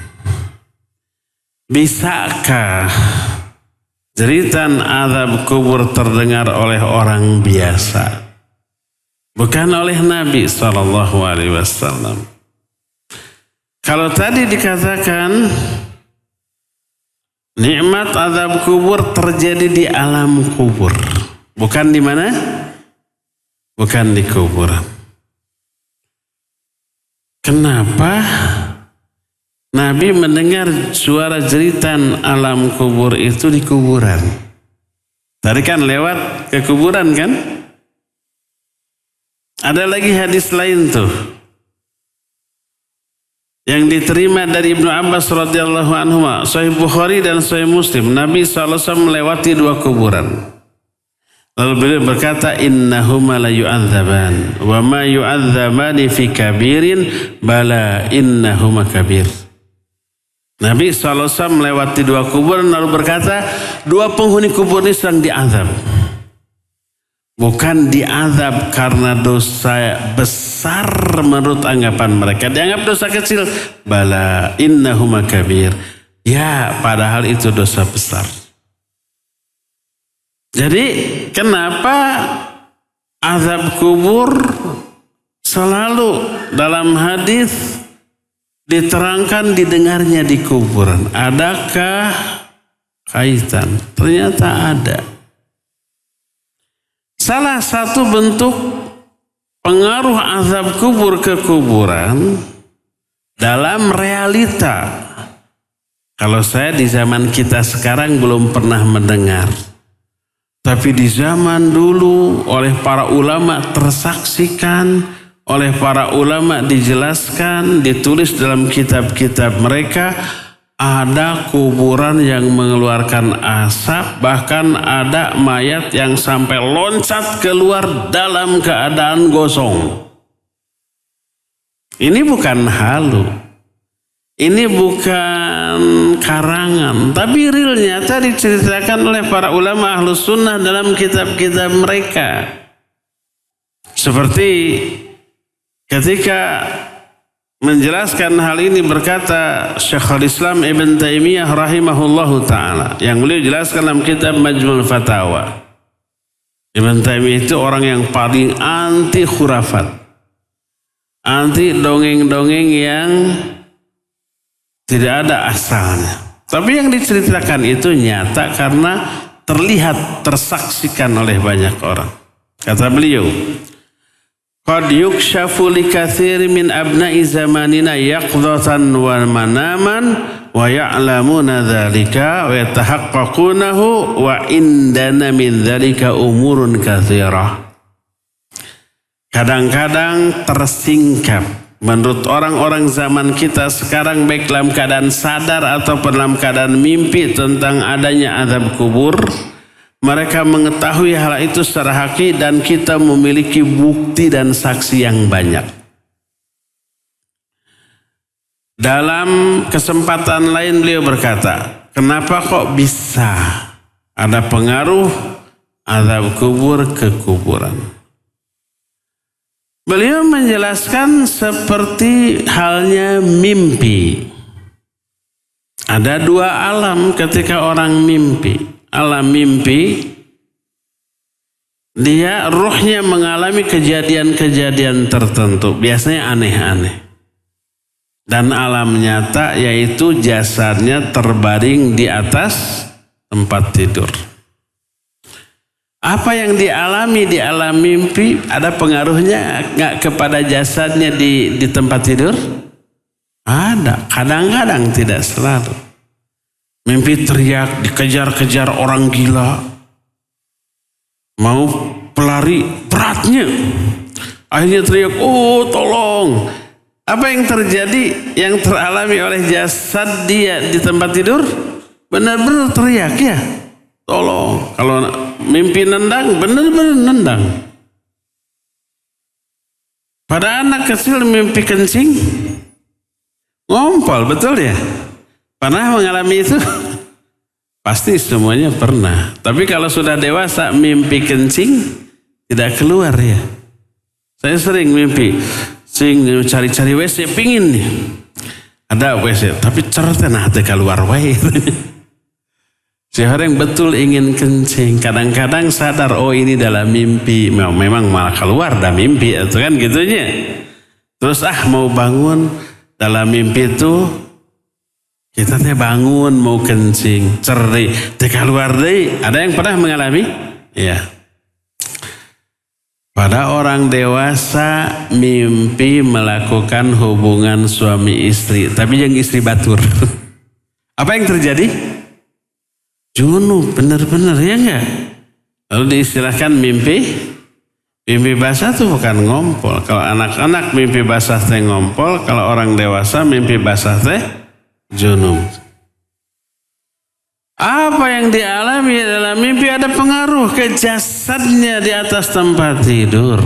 Bisakah jeritan azab kubur terdengar oleh orang biasa? Bukan oleh Nabi SAW. Kalau tadi dikatakan nikmat azab kubur terjadi di alam kubur, bukan di mana? Bukan di kuburan. Kenapa Nabi mendengar suara jeritan alam kubur itu di kuburan? Tadi kan lewat ke kuburan kan? Ada lagi hadis lain tuh yang diterima dari Ibnu Abbas radhiyallahu anhu, Sahih Bukhari dan Sahih Muslim. Nabi SAW melewati 2 kuburan. Lalu beliau berkata, innahuma la yu'adzaban wa ma yu'adzabani fi kabirin bala innahuma kabir. Nabi SAW melewati 2 kuburan lalu berkata, 2 penghuni kubur ini sedang diazab. Bukan diazab karena dosa besar menurut anggapan mereka. Dianggap dosa kecil. Bala innahuma kabir. Ya, padahal itu dosa besar. Jadi kenapa azab kubur selalu dalam hadis diterangkan didengarnya di kuburan? Adakah kaitan? Ternyata ada. Salah satu bentuk pengaruh azab kubur ke kuburan dalam realita. Kalau saya di zaman kita sekarang belum pernah mendengar. Tapi di zaman dulu oleh para ulama tersaksikan, oleh para ulama dijelaskan, ditulis dalam kitab-kitab mereka, ada kuburan yang mengeluarkan asap, bahkan ada mayat yang sampai loncat keluar dalam keadaan gosong. Ini bukan halu. Ini bukan karangan, tapi real nyata diceritakan oleh para ulama Ahlus Sunnah dalam kitab-kitab mereka. Seperti ketika menjelaskan hal ini berkata Syekhul Islam Ibn Taimiyah rahimahullahu ta'ala, yang beliau jelaskan dalam kitab Majmu'ul Fatawa. Ibn Taimiyah itu orang yang paling anti khurafat, anti dongeng-dongeng yang tidak ada asalnya. Tapi yang diceritakan itu nyata karena terlihat, tersaksikan oleh banyak orang. Kata beliau, qad yukshafu likatsir min abna'i zamanina yaqdhatan wa manaman wa ya'lamuna dzalika wa yatahaqqaqunahu wa indana min dzalika umurun katsirah. Kadang-kadang tersingkap menurut orang-orang zaman kita sekarang, baik dalam keadaan sadar atau dalam keadaan mimpi tentang adanya azab kubur. Mereka mengetahui hal itu secara hakiki dan kita memiliki bukti dan saksi yang banyak. Dalam kesempatan lain beliau berkata, kenapa kok bisa ada pengaruh azab kubur ke kuburan? Beliau menjelaskan seperti halnya mimpi. Ada 2 alam ketika orang mimpi. Alam mimpi, dia ruhnya mengalami kejadian-kejadian tertentu, biasanya aneh-aneh. Dan alam nyata yaitu jasadnya terbaring di atas tempat tidur. Apa yang dialami di alam mimpi ada pengaruhnya nggak kepada jasadnya di tempat tidur? Ada, kadang-kadang, tidak selalu. Mimpi teriak, dikejar-kejar orang gila, mau pelari beratnya, akhirnya teriak, oh tolong. Apa yang terjadi, yang teralami oleh jasad dia di tempat tidur? Benar-benar teriak ya, tolong. Kalau mimpi nendang, benar-benar nendang. Pada anak kecil mimpi kencing, ngompol, betul ya? Pernah mengalami itu? Pasti semuanya pernah. Tapi kalau sudah dewasa mimpi kencing tidak keluar ya. Saya sering mimpi, cari-cari WC, pingin nih. Ada WC, tapi cerita nah teh keluar wae. Si orang betul ingin kencing, kadang-kadang sadar oh ini dalam mimpi, memang malah keluar dalam mimpi itu kan gitunya. Terus mau bangun dalam mimpi itu kita teh bangun mau kencing, cerdi, teh keluar deh. Ada yang pernah mengalami? Ya. Pada orang dewasa mimpi melakukan hubungan suami istri, tapi yang istri batur. Apa yang terjadi? Junub, benar-benar ya enggak? Lalu diistilahkan mimpi basah tuh bukan ngompol. Kalau anak-anak mimpi basah teh ngompol, kalau orang dewasa mimpi basah teh junub. Apa yang dialami dalam mimpi ada pengaruh ke jasadnya di atas tempat tidur.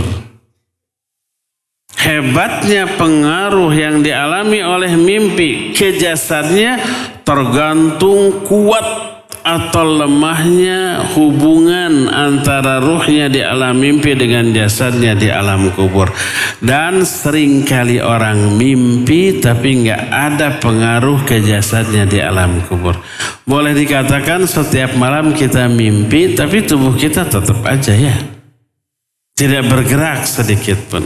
Hebatnya pengaruh yang dialami oleh mimpi ke jasadnya tergantung kuat atau lemahnya hubungan antara ruhnya di alam mimpi dengan jasadnya di alam kubur. Dan seringkali orang mimpi tapi nggak ada pengaruh ke jasadnya di alam kubur. Boleh dikatakan setiap malam kita mimpi tapi tubuh kita tetap aja ya tidak bergerak sedikit pun.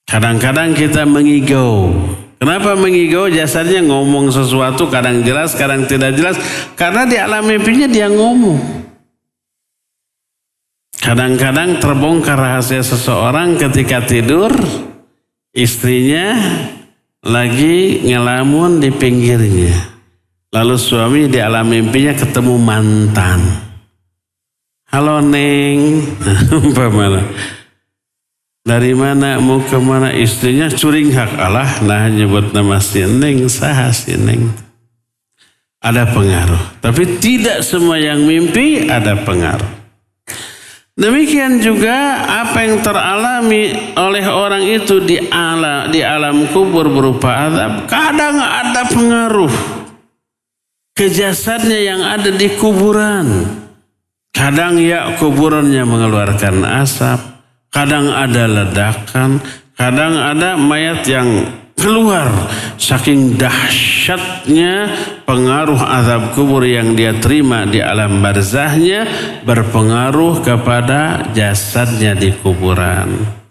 Kadang-kadang kita mengigau. Kenapa mengigau? Jasadnya ngomong sesuatu, kadang jelas, kadang tidak jelas. Karena di alam mimpinya dia ngomong. Kadang-kadang terbongkar rahasia seseorang ketika tidur, istrinya lagi ngelamun di pinggirnya. Lalu suami di alam mimpinya ketemu mantan. Halo Neng, umpamanya. Dari mana mau kemana? Istrinya curing hak Allah. Nah nyebut nama si Neng, saha si Neng. Ada pengaruh. Tapi tidak semua yang mimpi ada pengaruh. Demikian juga apa yang teralami oleh orang itu di alam kubur berupa azab. Kadang ada pengaruh ke jasadnya yang ada di kuburan. Kadang ya kuburannya mengeluarkan asap. Kadang ada ledakan, kadang ada mayat yang keluar. Saking dahsyatnya pengaruh azab kubur yang dia terima di alam barzahnya berpengaruh kepada jasadnya di kuburan.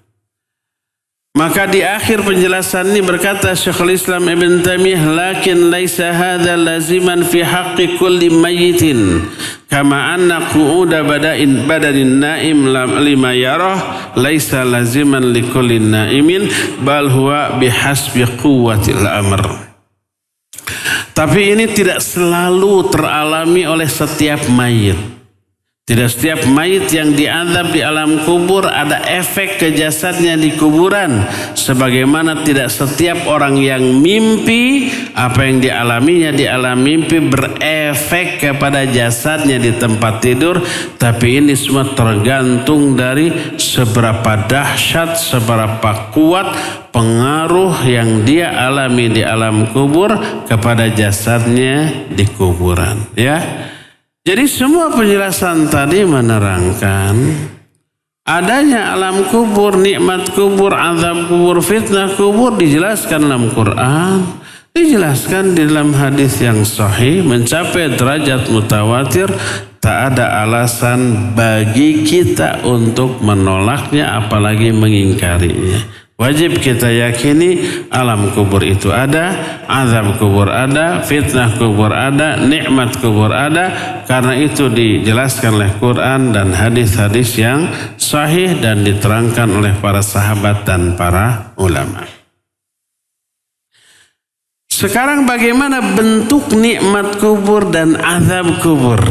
Maka di akhir penjelasan ini berkata Syekhul Islam Ibn Taimiyah, lakin laisa hadza laziman fi haqqi kulli mayyitin kama anna qu'uda badanin naim lima yarah laisa laziman li kulli naimin bal huwa bihasbi quwwatil amr. Tapi ini tidak selalu teralami oleh setiap mayit. Tidak setiap mayit yang diazab di alam kubur ada efek ke jasadnya di kuburan. Sebagaimana tidak setiap orang yang mimpi, apa yang dialaminya di alam mimpi berefek kepada jasadnya di tempat tidur. Tapi ini semua tergantung dari seberapa dahsyat, seberapa kuat pengaruh yang dia alami di alam kubur kepada jasadnya di kuburan. Ya. Jadi semua penjelasan tadi menerangkan adanya alam kubur, nikmat kubur, azab kubur, fitnah kubur dijelaskan dalam Quran, dijelaskan di dalam hadis yang sahih mencapai derajat mutawatir. Tak ada alasan bagi kita untuk menolaknya apalagi mengingkarinya. Wajib kita yakini alam kubur itu ada, azab kubur ada, fitnah kubur ada, nikmat kubur ada. Karena itu dijelaskan oleh Quran dan hadis-hadis yang sahih dan diterangkan oleh para sahabat dan para ulama. Sekarang bagaimana bentuk nikmat kubur dan azab kubur?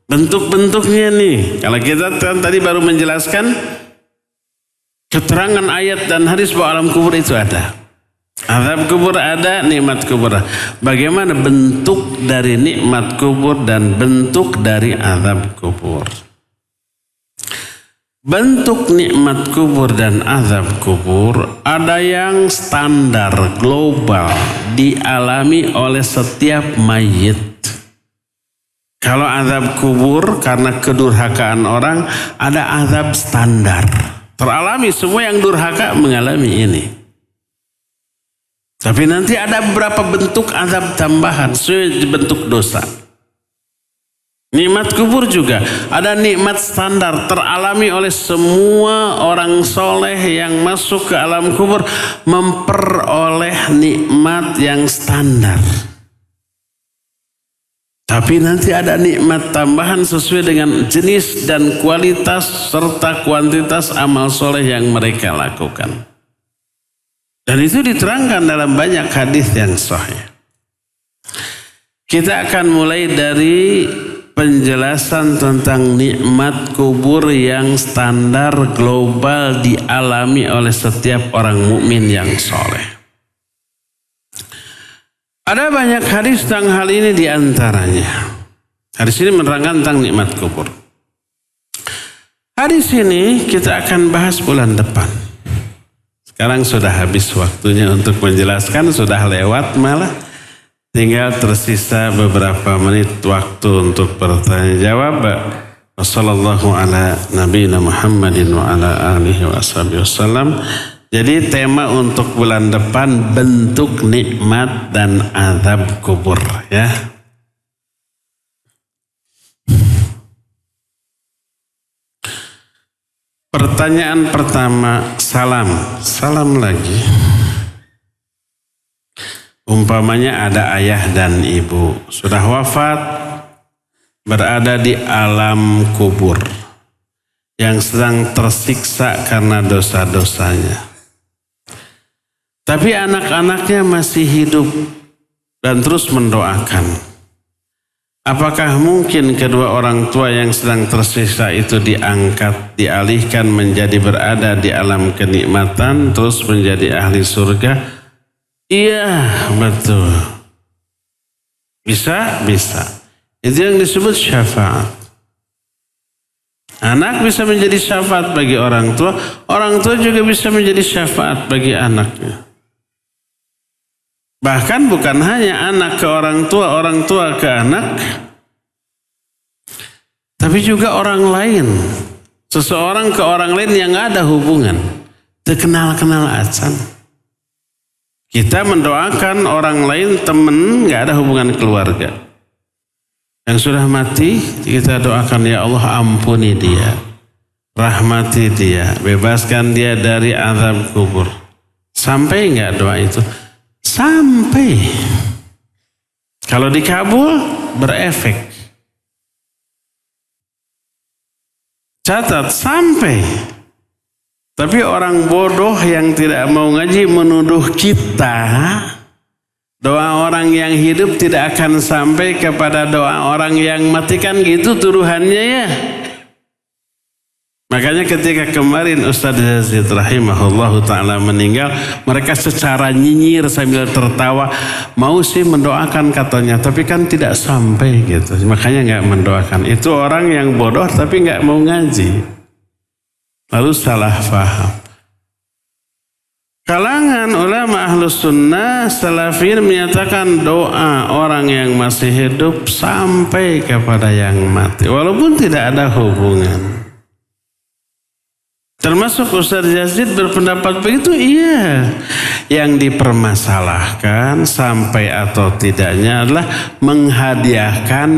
Bentuk-bentuknya nih. Kalau kita tadi baru menjelaskan keterangan ayat dan hadis bahwa alam kubur itu ada. Azab kubur ada, nikmat kubur ada. Bagaimana bentuk dari nikmat kubur dan bentuk dari azab kubur? Bentuk nikmat kubur dan azab kubur ada yang standar global dialami oleh setiap mayit. Kalau azab kubur karena kedurhakaan orang ada azab standar. Teralami semua yang durhaka mengalami ini. Tapi nanti ada beberapa bentuk azab tambahan sesuai bentuk dosa. Nikmat kubur juga ada nikmat standar teralami oleh semua orang soleh yang masuk ke alam kubur, memperoleh nikmat yang standar. Tapi nanti ada nikmat tambahan sesuai dengan jenis dan kualitas serta kuantitas amal soleh yang mereka lakukan. Dan itu diterangkan dalam banyak hadis yang sahih. Kita akan mulai dari penjelasan tentang nikmat kubur yang standar global dialami oleh setiap orang mukmin yang soleh. Ada banyak hadis tentang hal ini diantaranya. Hadis ini menerangkan tentang nikmat kubur. Hadis ini kita akan bahas bulan depan. Sekarang sudah habis waktunya untuk menjelaskan, sudah lewat malah. Tinggal tersisa beberapa menit waktu untuk bertanya jawab. Wassallallahu ala nabiyina Muhammadin wa ala alihi wa wasallam. Jadi tema untuk bulan depan bentuk nikmat dan azab kubur ya. Pertanyaan pertama, salam lagi. Umpamanya ada ayah dan ibu sudah wafat, berada di alam kubur yang sedang tersiksa karena dosa-dosanya. Tapi anak-anaknya masih hidup dan terus mendoakan. Apakah mungkin kedua orang tua yang sedang tersiksa itu diangkat, dialihkan menjadi berada di alam kenikmatan, terus menjadi ahli surga? Iya, betul. Bisa. Itu yang disebut syafaat. Anak bisa menjadi syafaat bagi orang tua juga bisa menjadi syafaat bagi anaknya. Bahkan bukan hanya anak ke orang tua ke anak, tapi juga orang lain. Seseorang ke orang lain yang ada hubungan. Terkenal acan. Kita mendoakan orang lain, teman, gak ada hubungan keluarga. Yang sudah mati, kita doakan, ya Allah ampuni dia. Rahmati dia, bebaskan dia dari azab kubur. Sampai gak doa itu? Sampai. Kalau dikabul berefek. Catat sampai. Tapi orang bodoh yang tidak mau ngaji menuduh kita doa orang yang hidup tidak akan sampai kepada doa orang yang mati, kan gitu tuduhannya ya. Makanya ketika kemarin Ustaz Yazid rahimahullahu ta'ala meninggal, mereka secara nyinyir sambil tertawa, mau sih mendoakan katanya, tapi kan tidak sampai gitu. Makanya gak mendoakan. Itu orang yang bodoh tapi gak mau ngaji. Lalu salah faham. Kalangan ulama ahlus sunnah salafin menyatakan doa orang yang masih hidup sampai kepada yang mati. Walaupun tidak ada hubungan. Termasuk Ustaz Yazid berpendapat begitu, iya. Yang dipermasalahkan sampai atau tidaknya adalah menghadiahkan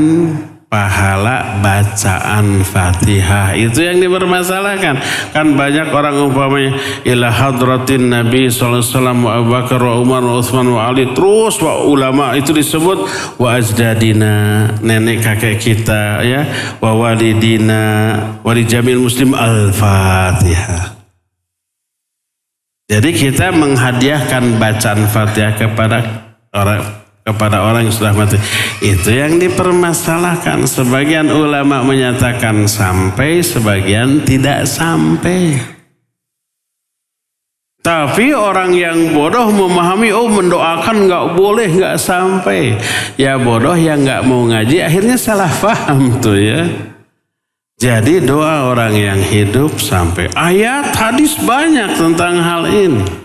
pahala bacaan Fatihah. Itu yang dipermasalahkan. Kan banyak orang umpamanya ila hadratin Nabi sallallahu alaihi wasallam wa Abu Bakar wa Umar wa Utsman wa Ali, terus wa ulama itu disebut wa ajdadina, nenek kakek kita ya, wa walidina wa li jamil muslim al-Fatihah. Jadi kita menghadiahkan bacaan Fatihah kepada orang yang sudah mati. Itu yang dipermasalahkan. Sebagian ulama menyatakan sampai, sebagian tidak sampai. Tapi orang yang bodoh memahami, oh mendoakan nggak boleh, nggak sampai. Ya bodoh yang nggak mau ngaji akhirnya salah paham tuh ya. Jadi doa orang yang hidup sampai. Ayat hadis banyak tentang hal ini.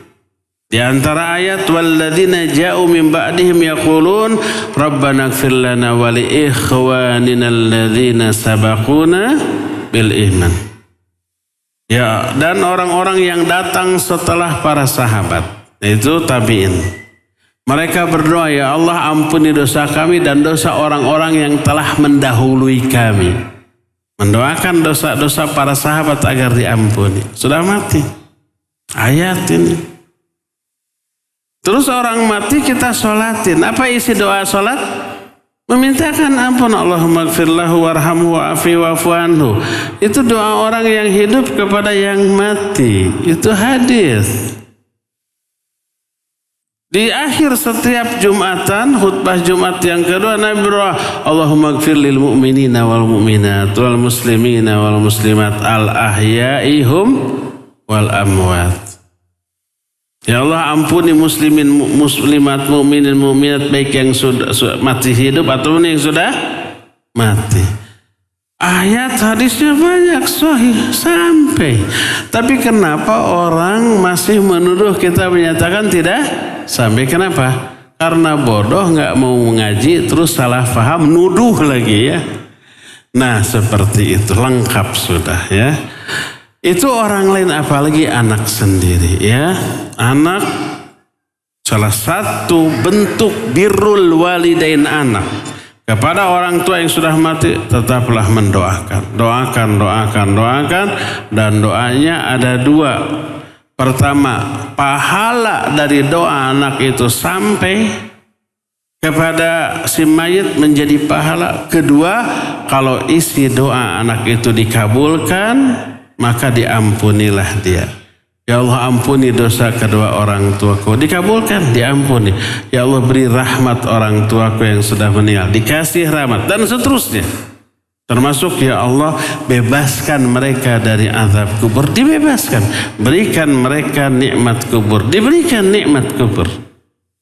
Di antara ayat walladzina ja'u min ba'dihim yaqulun rabbana ighfir lana wa li ikhwanina alladzina sabaquna bil iman. Ya, dan orang-orang yang datang setelah para sahabat, itu tabi'in. Mereka berdoa, ya Allah ampuni dosa kami dan dosa orang-orang yang telah mendahului kami. Mendoakan dosa-dosa para sahabat agar diampuni. Sudah mati. Ayat ini. Terus orang mati kita sholatin. Apa isi doa sholat? Memintakan ampun. Allahumma gfirlahu warhamhu wa'afi wa'fu anhu. Itu doa orang yang hidup kepada yang mati. Itu hadis. Di akhir setiap Jumatan, khutbah Jumat yang kedua, Nabi berdoa, Allahumma gfir lil mu'minina wal mu'minat wal muslimina wal muslimat al ahyaihum wal amwat. Ya Allah ampuni muslimin, muslimat, mu'minin, mu'minat, baik yang sudah mati hidup ataupun yang sudah mati. Ayat hadisnya banyak, sahih sampai. Tapi kenapa orang masih menuduh kita menyatakan tidak sampai? Kenapa? Karena bodoh, nggak mau mengaji, terus salah paham, nuduh lagi ya. Nah seperti itu, lengkap sudah ya. Itu orang lain, apalagi anak sendiri ya. Anak salah satu bentuk birrul walidain anak. Kepada orang tua yang sudah mati tetaplah mendoakan. Doakan. Dan doanya ada dua. Pertama, pahala dari doa anak itu sampai kepada si mayit menjadi pahala. Kedua, kalau isi doa anak itu dikabulkan, maka diampunilah dia. Ya Allah ampuni dosa kedua orang tuaku. Dikabulkan, diampuni. Ya Allah beri rahmat orang tuaku yang sudah meninggal. Dikasih rahmat dan seterusnya. Termasuk ya Allah bebaskan mereka dari azab kubur. Dibebaskan. Berikan mereka nikmat kubur. Diberikan nikmat kubur.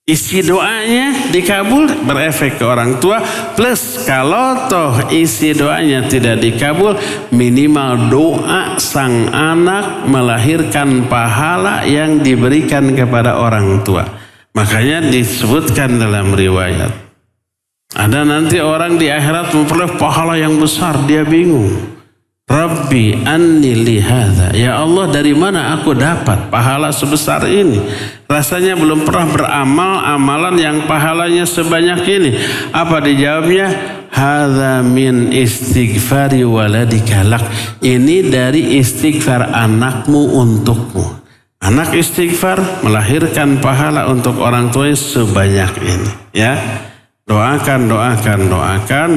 Isi doanya dikabul, berefek ke orang tua. Plus kalau toh isi doanya tidak dikabul, minimal doa sang anak melahirkan pahala yang diberikan kepada orang tua. Makanya disebutkan dalam riwayat, ada nanti orang di akhirat memperoleh pahala yang besar, dia bingung. Rabbi anni lihada, ya Allah dari mana aku dapat pahala sebesar ini? Rasanya belum pernah beramal amalan yang pahalanya sebanyak ini. Apa dijawabnya? Hadza min istighfari waladika lak. Ini dari istighfar anakmu untukmu. Anak istighfar melahirkan pahala untuk orang tuanya sebanyak ini ya. Doakan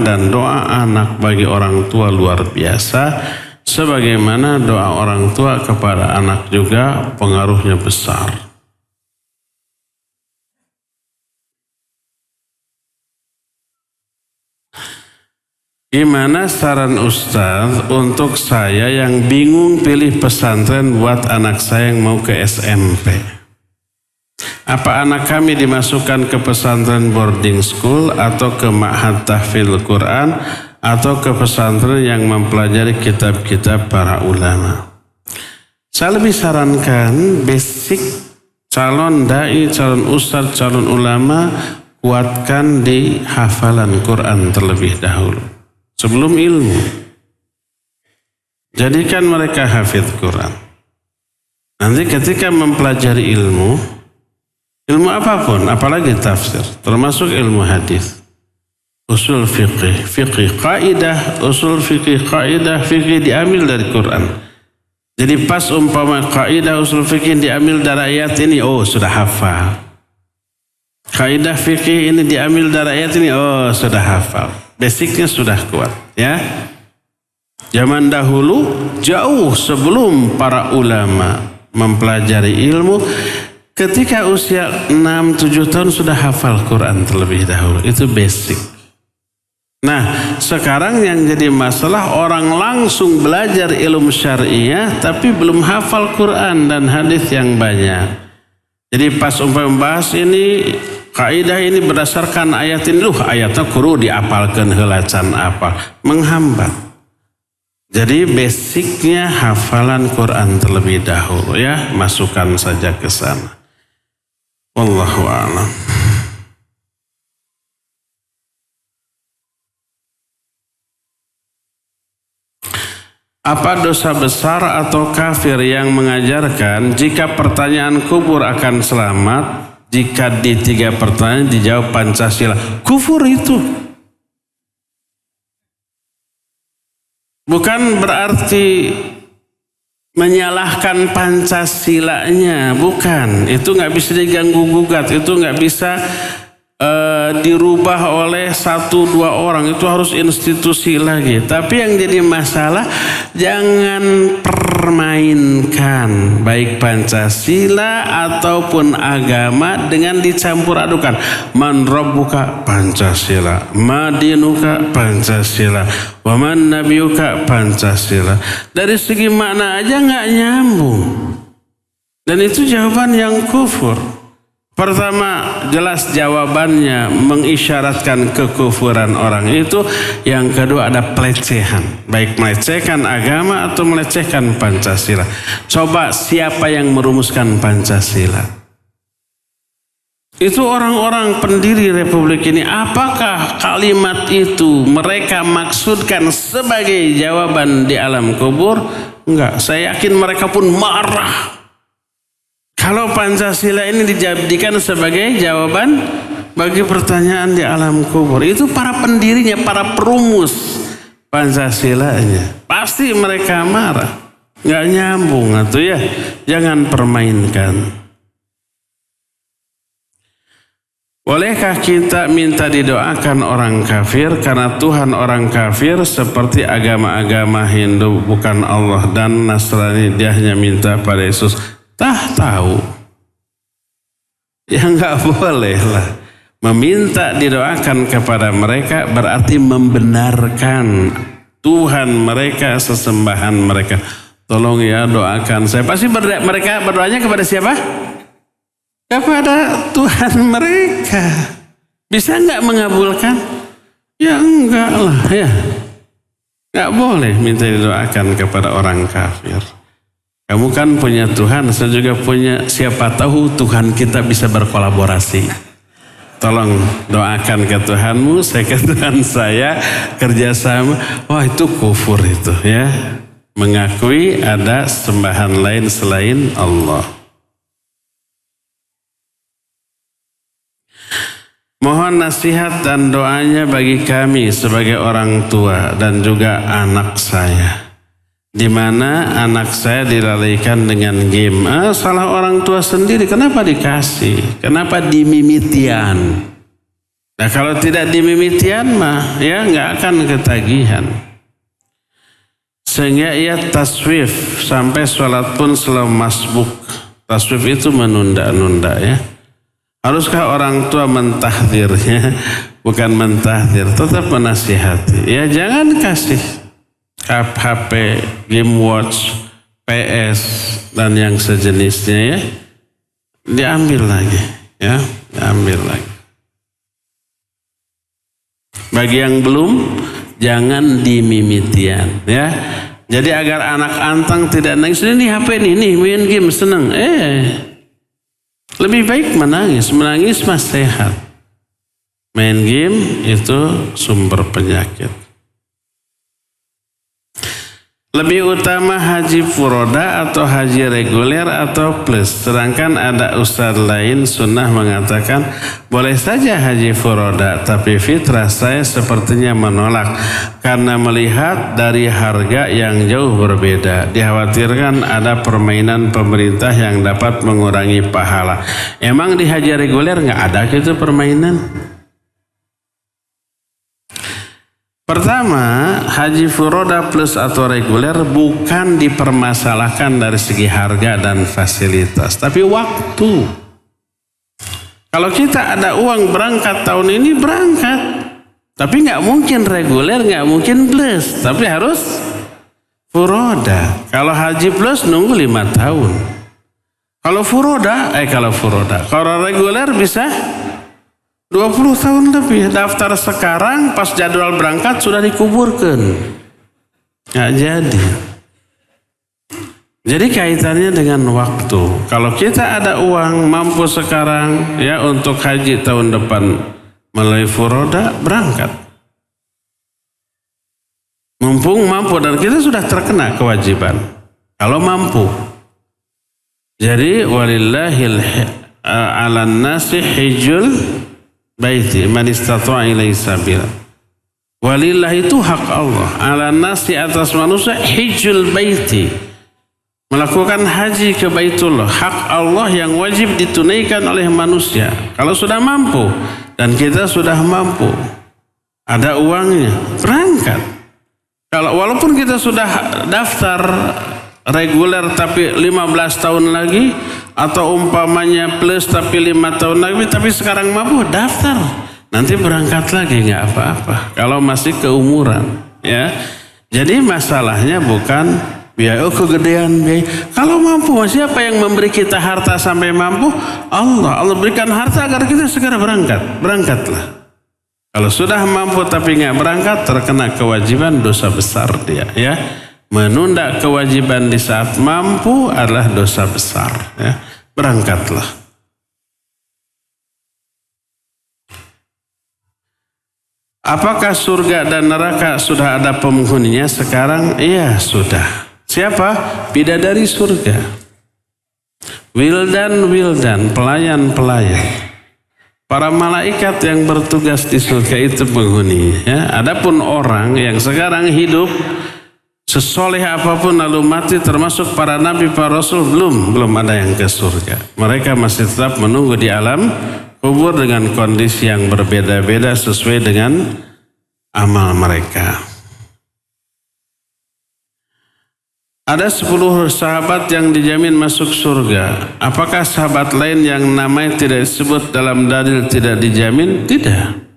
dan doa anak bagi orang tua luar biasa. Sebagaimana doa orang tua kepada anak juga pengaruhnya besar. Gimana saran Ustaz untuk saya yang bingung pilih pesantren buat anak saya yang mau ke SMP? Apa anak kami dimasukkan ke pesantren boarding school atau ke ma'had tahfidz Quran atau ke pesantren yang mempelajari kitab-kitab para ulama? Saya lebih sarankan basic calon dai, calon ustadz, calon ulama kuatkan di hafalan Quran terlebih dahulu sebelum ilmu. Jadikan mereka hafidz Quran. Nanti ketika mempelajari ilmu apapun, apalagi tafsir, termasuk ilmu hadis, usul fikih, kaidah, usul fikih, kaidah fikih diambil dari Quran. Jadi pas umpama kaidah usul fikih diambil dari ayat ini, oh sudah hafal. Kaidah fikih ini diambil dari ayat ini, oh sudah hafal. Basicnya sudah kuat, ya. Zaman dahulu jauh sebelum para ulama mempelajari ilmu, ketika usia 6-7 tahun sudah hafal Quran terlebih dahulu. Itu basic. Nah sekarang yang jadi masalah orang langsung belajar ilmu syariah tapi belum hafal Quran dan hadis yang banyak. Jadi pas umpama membahas ini, kaidah ini berdasarkan ayat ini, ayatnya kudu diapalkeun heula can apal, menghambat. Jadi basicnya hafalan Quran terlebih dahulu ya, masukkan saja ke sana. Wallahu a'lam. Apa dosa besar atau kafir yang mengajarkan jika pertanyaan kubur akan selamat, jika di 3 pertanyaan dijawab Pancasila. Kufur itu. Bukan berarti menyalahkan Pancasilanya, bukan. Itu nggak bisa diganggu gugat, itu nggak bisa dirubah oleh 1-2 orang, itu harus institusi lagi. Tapi yang jadi masalah, jangan permainkan baik Pancasila ataupun agama dengan dicampur adukan. Man rabbuka Pancasila, ma dinuka Pancasila, wa man nabiyuka Pancasila. Dari segi makna aja nggak nyambung, dan itu jawaban yang kufur. Pertama, jelas jawabannya mengisyaratkan kekufuran orang itu. Yang kedua, ada pelecehan, baik melecehkan agama atau melecehkan Pancasila. Coba siapa yang merumuskan Pancasila? Itu orang-orang pendiri Republik ini. Apakah kalimat itu mereka maksudkan sebagai jawaban di alam kubur? Enggak, saya yakin mereka pun marah kalau Pancasila ini dijadikan sebagai jawaban bagi pertanyaan di alam kubur. Itu para pendirinya, para perumus Pancasilanya. Pasti mereka marah. Nggak nyambung atau ya. Jangan permainkan. Bolehkah kita minta didoakan orang kafir? Karena Tuhan orang kafir seperti agama-agama Hindu bukan Allah, dan Nasrani dia hanya minta pada Yesus. Tahu ya nggak boleh lah. Meminta didoakan kepada mereka berarti membenarkan Tuhan mereka, sesembahan mereka. Tolong ya doakan saya. Pasti mereka berdoanya kepada siapa? Kepada Tuhan mereka. Bisa nggak mengabulkan? Ya enggak lah ya. Nggak boleh minta didoakan kepada orang kafir. Kamu kan punya Tuhan, saya juga punya. Siapa tahu Tuhan kita bisa berkolaborasi. Tolong doakan ke Tuhanmu, saya ke Tuhan saya, kerjasama. Wah, itu kufur itu ya. Mengakui ada sembahan lain selain Allah. Mohon nasihat dan doanya bagi kami sebagai orang tua dan juga anak saya. Di mana anak saya dilalaikan dengan game. Salah orang tua sendiri, kenapa dikasih? Kenapa dimimitian? Nah, kalau tidak dimimitian mah ya nggak akan ketagihan. Sehingga ia taswif sampai sholat pun selalu masbuk. Taswif itu menunda-nunda ya. Haruskah orang tua mentahdirnya? Bukan mentahdir, tetap menasihati. Ya jangan kasih HP, game watch, PS dan yang sejenisnya ya, diambil lagi ya, diambil lagi. Bagi yang belum, jangan dimimitian ya. Jadi agar anak antang tidak nangis, ini HP nih main game seneng. Lebih baik menangis mas sehat. Main game itu sumber penyakit. Lebih utama haji furoda atau haji reguler atau plus. Sedangkan ada ustadz lain sunnah mengatakan boleh saja haji furoda, tapi fitrah saya sepertinya menolak karena melihat dari harga yang jauh berbeda. Dikhawatirkan ada permainan pemerintah yang dapat mengurangi pahala. Emang di haji reguler nggak ada gitu permainan? Pertama, haji furoda plus atau reguler bukan dipermasalahkan dari segi harga dan fasilitas, tapi waktu. Kalau kita ada uang berangkat tahun ini berangkat, tapi nggak mungkin reguler, nggak mungkin plus, tapi harus furoda. Kalau haji plus nunggu 5 tahun. Kalau reguler bisa 20 tahun lebih. Daftar sekarang, pas jadwal berangkat sudah dikuburkan. Nggak jadi. Jadi kaitannya dengan waktu. Kalau kita ada uang mampu sekarang ya untuk haji tahun depan melalui furoda, berangkat. Mumpung mampu dan kita sudah terkena kewajiban. Kalau mampu. Jadi walillahil 'alan nasi hijjul baiti man istata'a ilaihi sabila. Walillah itu hak Allah. 'Alan nasi atas manusia hijjul baiti. Melakukan haji ke Baitullah. Hak Allah yang wajib ditunaikan oleh manusia. Kalau sudah mampu dan kita sudah mampu, ada uangnya, berangkat. Kalau walaupun kita sudah daftar reguler tapi 15 tahun lagi, atau umpamanya plus tapi 5 tahun lagi, tapi sekarang mampu, daftar. Nanti berangkat lagi nggak apa-apa. Kalau masih keumuran, ya. Jadi masalahnya bukan biaya, kegedean biaya. Kalau mampu, siapa yang memberi kita harta sampai mampu? Allah. Allah berikan harta agar kita segera berangkat. Berangkatlah. Kalau sudah mampu tapi nggak berangkat, terkena kewajiban, dosa besar dia. Ya, menunda kewajiban di saat mampu adalah dosa besar. Ya, berangkatlah. Apakah surga dan neraka sudah ada penghuninya sekarang? Iya, sudah. Siapa? Bidadari surga. Wildan, pelayan. Para malaikat yang bertugas di surga itu penghuni. Ya. Adapun orang yang sekarang hidup sesoleh apapun lalu mati, termasuk para nabi, para rasul, belum ada yang ke surga. Mereka masih tetap menunggu di alam kubur dengan kondisi yang berbeda-beda sesuai dengan amal mereka. Ada 10 sahabat yang dijamin masuk surga. Apakah sahabat lain yang namanya tidak disebut dalam dalil tidak dijamin? Tidak.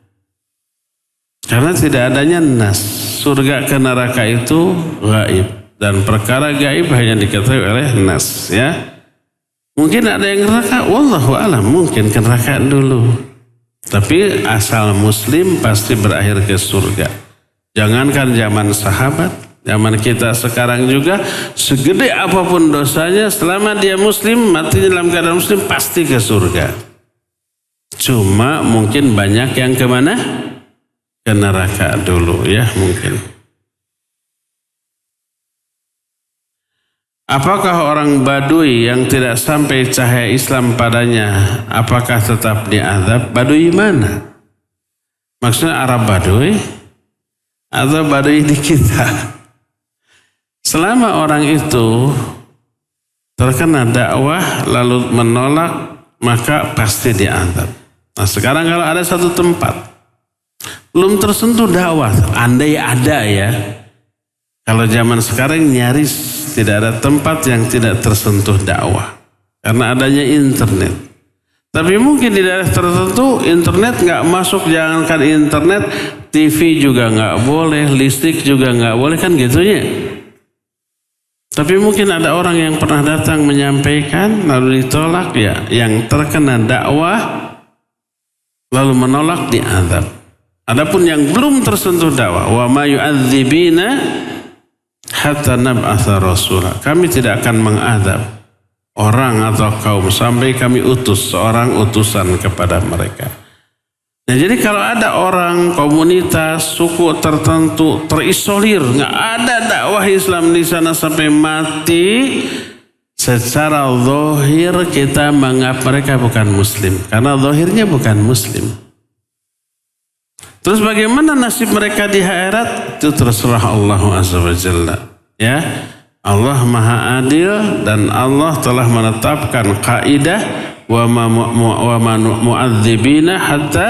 Karena tidak adanya nas. Surga ke neraka itu gaib. Dan perkara gaib hanya diketahui oleh nas. Ya. Mungkin ada yang neraka. Wallahu a'lam. Mungkin ke neraka dulu. Tapi asal muslim pasti berakhir ke surga. Jangankan zaman sahabat. Zaman kita sekarang juga, segede apapun dosanya, selama dia muslim, mati dalam keadaan muslim, pasti ke surga. Cuma mungkin banyak yang kemana? Ke neraka dulu ya mungkin. Apakah orang Baduy yang tidak sampai cahaya Islam padanya, apakah tetap diazab? Baduy mana? Maksudnya Arab Baduy? Atau Baduy di kita? Selama orang itu terkena dakwah lalu menolak, maka pasti diazab. Nah sekarang kalau ada satu tempat belum tersentuh dakwah, andai ada ya. Kalau zaman sekarang nyaris tidak ada tempat yang tidak tersentuh dakwah. Karena adanya internet. Tapi mungkin di daerah tertentu internet nggak masuk, jangankan internet, TV juga nggak boleh, listrik juga nggak boleh, kan gitunya. Tapi mungkin ada orang yang pernah datang menyampaikan lalu ditolak, ya, yang terkena dakwah lalu menolak diazab. Adapun yang belum tersentuh dakwah, wa ma yu'adzibina hatta nab'atsa rasula. Kami tidak akan mengazab orang atau kaum sampai kami utus seorang utusan kepada mereka. Nah, jadi kalau ada orang, komunitas, suku tertentu terisolir, nggak ada dakwah Islam di sana sampai mati, secara zahir kita menganggap mereka bukan muslim. Karena zahirnya bukan muslim. Terus bagaimana nasib mereka di akhirat? Itu terserah Allah Azza wa Jalla. Ya, Allah Maha Adil dan Allah telah menetapkan kaidah wa ma mu'adzibina hatta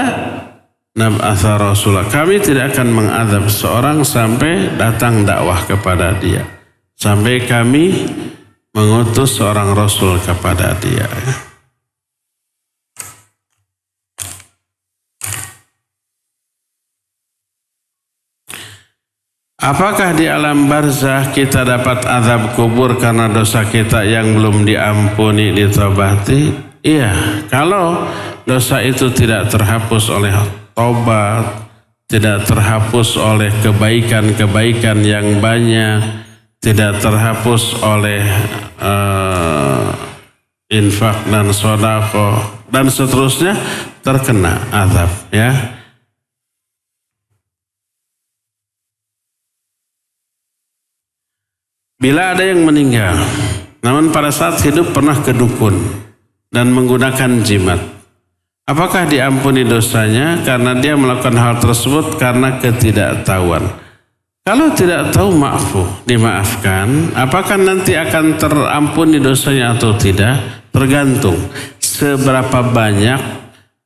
nab'atsa rasula. Kami tidak akan mengazab seorang sampai datang dakwah kepada dia. Sampai kami mengutus seorang rasul kepada dia. Apakah di alam barzakh kita dapat azab kubur karena dosa kita yang belum diampuni, ditobati? Iya, kalau dosa itu tidak terhapus oleh tobat, tidak terhapus oleh kebaikan-kebaikan yang banyak, tidak terhapus oleh infak dan sedekah dan seterusnya, terkena azab, ya. Bila ada yang meninggal, namun pada saat hidup pernah ke dukun, dan menggunakan jimat. Apakah diampuni dosanya karena dia melakukan hal tersebut karena ketidaktahuan? Kalau tidak tahu dimaafkan. Apakah nanti akan terampuni dosanya atau tidak? Tergantung seberapa banyak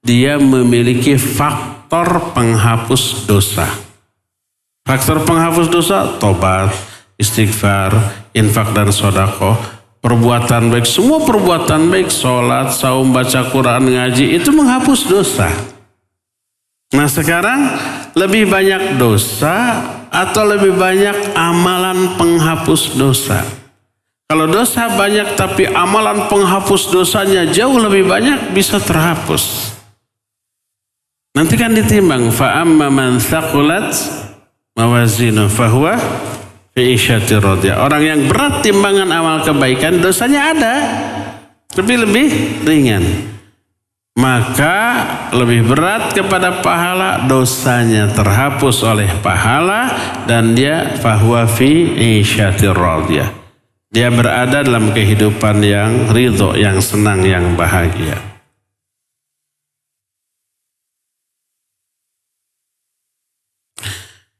dia memiliki faktor penghapus dosa. Faktor penghapus dosa, tobat, istighfar, infak dan sedekah, perbuatan baik, semua perbuatan baik, sholat, saum, baca Quran, ngaji, itu menghapus dosa. Nah sekarang lebih banyak dosa atau lebih banyak amalan penghapus dosa? Kalau dosa banyak tapi amalan penghapus dosanya jauh lebih banyak, bisa terhapus. Nanti kan ditimbang, fa'amma man thaqulat mawazinu fahuwa fi isyatir radiyah. Orang yang berat timbangan amal kebaikan, dosanya ada tapi lebih ringan, maka lebih berat kepada pahala, dosanya terhapus oleh pahala, dan dia fahuwa fi isyatir radiyah. Dia berada dalam kehidupan yang ridho, yang senang, yang bahagia.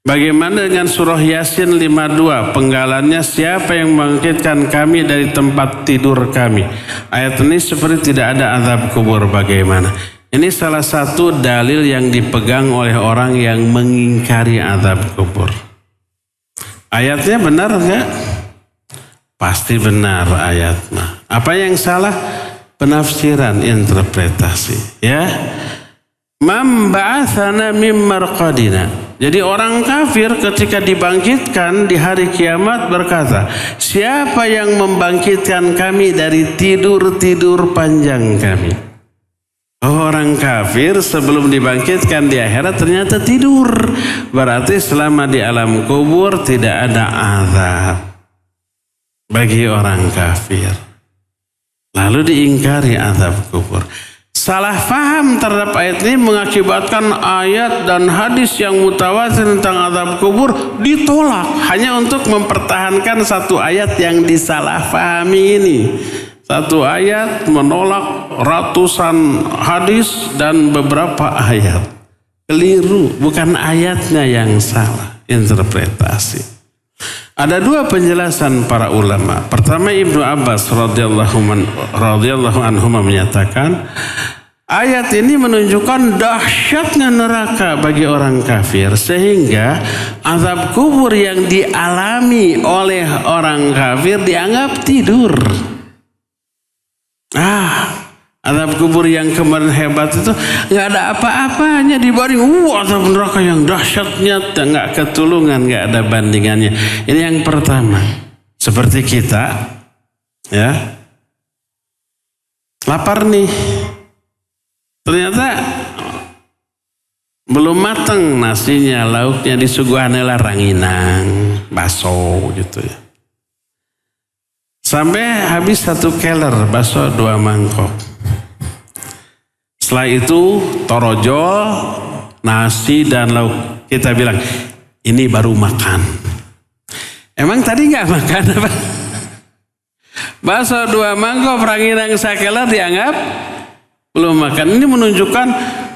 Bagaimana dengan surah Yasin 52? Penggalannya, siapa yang membangkitkan kami dari tempat tidur kami? Ayat ini seperti tidak ada azab kubur. Bagaimana? Ini salah satu dalil yang dipegang oleh orang yang mengingkari azab kubur. Ayatnya benar enggak? Pasti benar ayatnya. Apa yang salah? Penafsiran, interpretasi. Ya. Man ba'athana mim marqadina. Jadi orang kafir ketika dibangkitkan di hari kiamat berkata, siapa yang membangkitkan kami dari tidur-tidur panjang kami? Orang kafir sebelum dibangkitkan di akhirat ternyata tidur. Berarti selama di alam kubur tidak ada azab bagi orang kafir. Lalu diingkari azab kubur. Salah faham terhadap ayat ini mengakibatkan ayat dan hadis yang mutawatir tentang azab kubur ditolak hanya untuk mempertahankan satu ayat yang disalahfahami ini. Satu ayat menolak ratusan hadis dan beberapa ayat. Keliru, bukan ayatnya yang salah, interpretasi. Ada dua penjelasan para ulama. Pertama, Ibnu Abbas radhiyallahu anhu menyatakan ayat ini menunjukkan dahsyatnya neraka bagi orang kafir, sehingga azab kubur yang dialami oleh orang kafir dianggap tidur. Azab kubur yang kemarin hebat itu nggak ada apa-apanya dibanding azab neraka yang dahsyatnya, nggak ketulungan, nggak ada bandingannya. Ini yang pertama. Seperti kita, ya, lapar nih, ternyata belum matang nasinya, lauknya, disuguhan ranginang, bakso gitu ya. Sampai habis 1 keler bakso 2 mangkok. Setelah itu torojol, nasi dan lauk. Kita bilang, ini baru makan. Emang tadi nggak makan apa? Bakso 2 mangkok, ranginang sakeler dianggap belum makan. Ini menunjukkan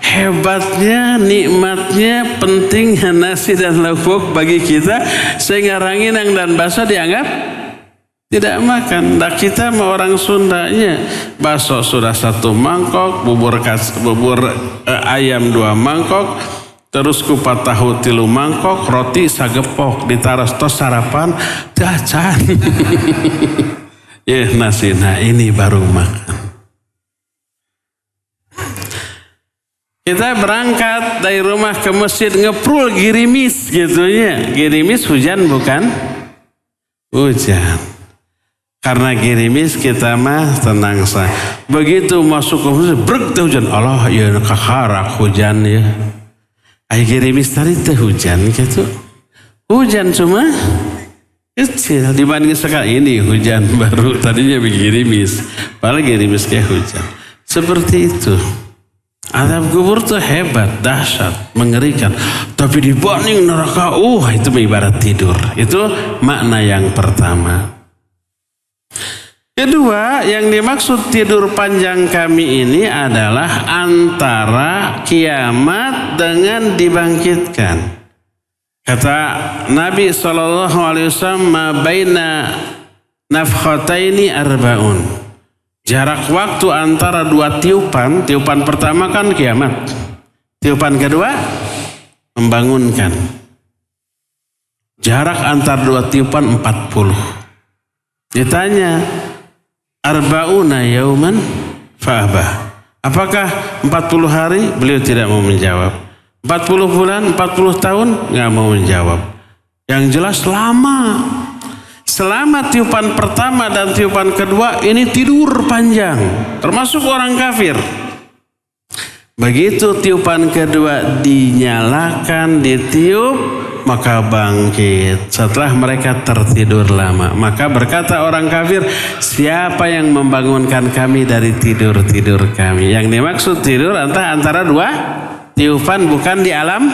hebatnya, nikmatnya, pentingnya nasi dan lauk bagi kita, sehingga ranginang dan bakso dianggap tidak makan. Nah, kita mau orang Sundanya, bakso sudah 1 mangkok, bubur ayam 2 mangkok, terus kupat tahu 3 mangkok, roti sagepok, ditaras tos sarapan, jajan. Ya nasi, nah ini baru makan. Kita berangkat dari rumah ke masjid, ngeprul girimis gitu ya. Girimis hujan bukan? Hujan. Karena gerimis kita mah tenang saja. Begitu masuk ke masjid, brek hujan. Allah ya kakarak hujan ya. Ay gerimis tadi teh hujan gitu. Hujan cuma kecil dibanding sekarang ini hujan baru, tadinya gerimis. Padahal gerimis kayak hujan. Seperti itu. Azab kubur tuh hebat, dahsyat, mengerikan. Tapi dibanding neraka, itu ibarat tidur. Itu makna yang pertama. Kedua, yang dimaksud tidur panjang kami ini adalah antara kiamat dengan dibangkitkan. Kata Nabi SAW, ma baina nafkhataini arba'un. Jarak waktu antara dua tiupan, tiupan pertama kan kiamat, tiupan kedua membangunkan. Jarak antara dua tiupan 40. Ditanya, arba'una yauman fa'abah. Apakah 40 hari? Beliau tidak mau menjawab. 40 bulan, 40 tahun? Nggak mau menjawab. Yang jelas lama. Selama tiupan pertama dan tiupan kedua ini tidur panjang. Termasuk orang kafir. Begitu tiupan kedua dinyalakan, ditiup, maka bangkit setelah mereka tertidur lama. Maka berkata orang kafir, siapa yang membangunkan kami dari tidur-tidur kami? Yang dimaksud tidur antara dua tiupan, bukan di alam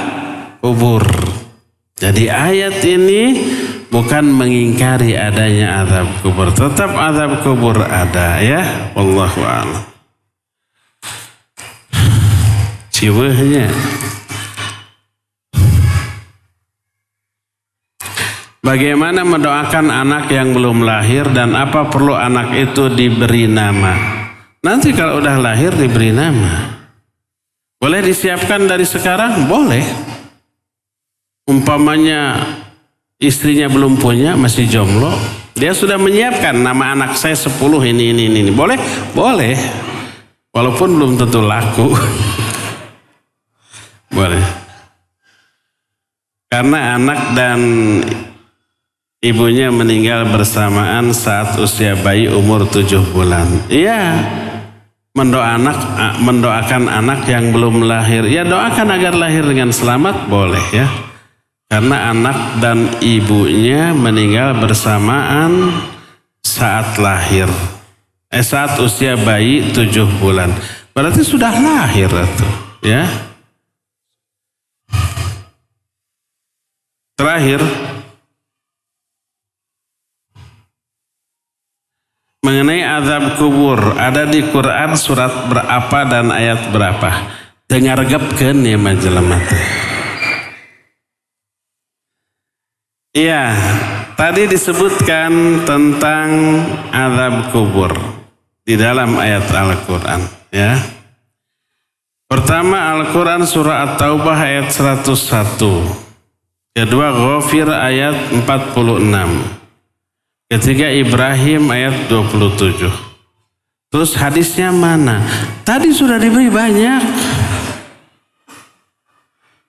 kubur. Jadi ayat ini bukan mengingkari adanya azab kubur. Tetap azab kubur ada, ya. Wallahu a'lam. Ciwehnya. Bagaimana mendoakan anak yang belum lahir dan apa perlu anak itu diberi nama? Nanti kalau udah lahir diberi nama. Boleh disiapkan dari sekarang? Boleh. Umpamanya istrinya belum punya, masih jomblo, dia sudah menyiapkan nama anak saya 10 ini. Boleh? Boleh. Walaupun belum tentu laku. Boleh. Karena anak dan ibunya meninggal bersamaan saat usia bayi umur 7 bulan. Iya, mendoakan anak yang belum lahir. Ya, doakan agar lahir dengan selamat, boleh ya. Karena anak dan ibunya meninggal bersamaan saat lahir. Saat usia bayi 7 bulan. Berarti sudah lahir itu, ya. Terakhir, mengenai azab kubur, ada di Quran surat berapa dan ayat berapa? Dengargepkeun ya majelemah teh. Iya, tadi disebutkan tentang azab kubur di dalam ayat Al-Quran, ya. Pertama, Al-Quran surah At-Taubah ayat 101. Kedua, Ghafir ayat 46. Ketiga, Ibrahim ayat 27. Terus hadisnya mana? Tadi sudah diberi banyak.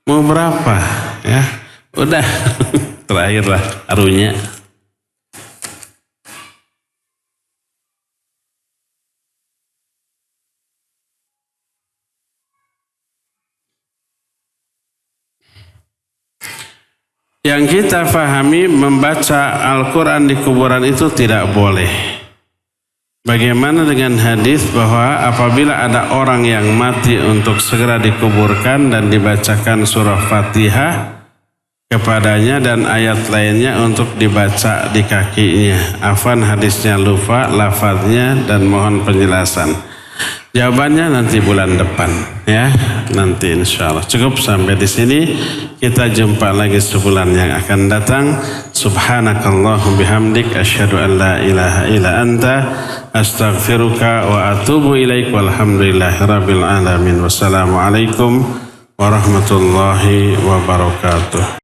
Mau berapa? Ya, udah. Terakhirlah arunya. Yang kita fahami, membaca Al-Quran di kuburan itu tidak boleh. Bagaimana dengan hadis bahwa apabila ada orang yang mati untuk segera dikuburkan dan dibacakan surah Fatihah kepadanya dan ayat lainnya untuk dibaca di kakinya. Afwan, hadisnya lupa lafadznya dan mohon penjelasan. Jawabannya nanti bulan depan, ya. Nanti insya Allah. Cukup sampai di sini. Kita jumpa lagi sebulan yang akan datang. Subhanakallahum bihamdik, asyhadu an la ilaha illa anta, astaghfiruka wa atubu ilaik. Walhamdulillahirabbil alamin. Wassalamualaikum warahmatullahi wabarakatuh.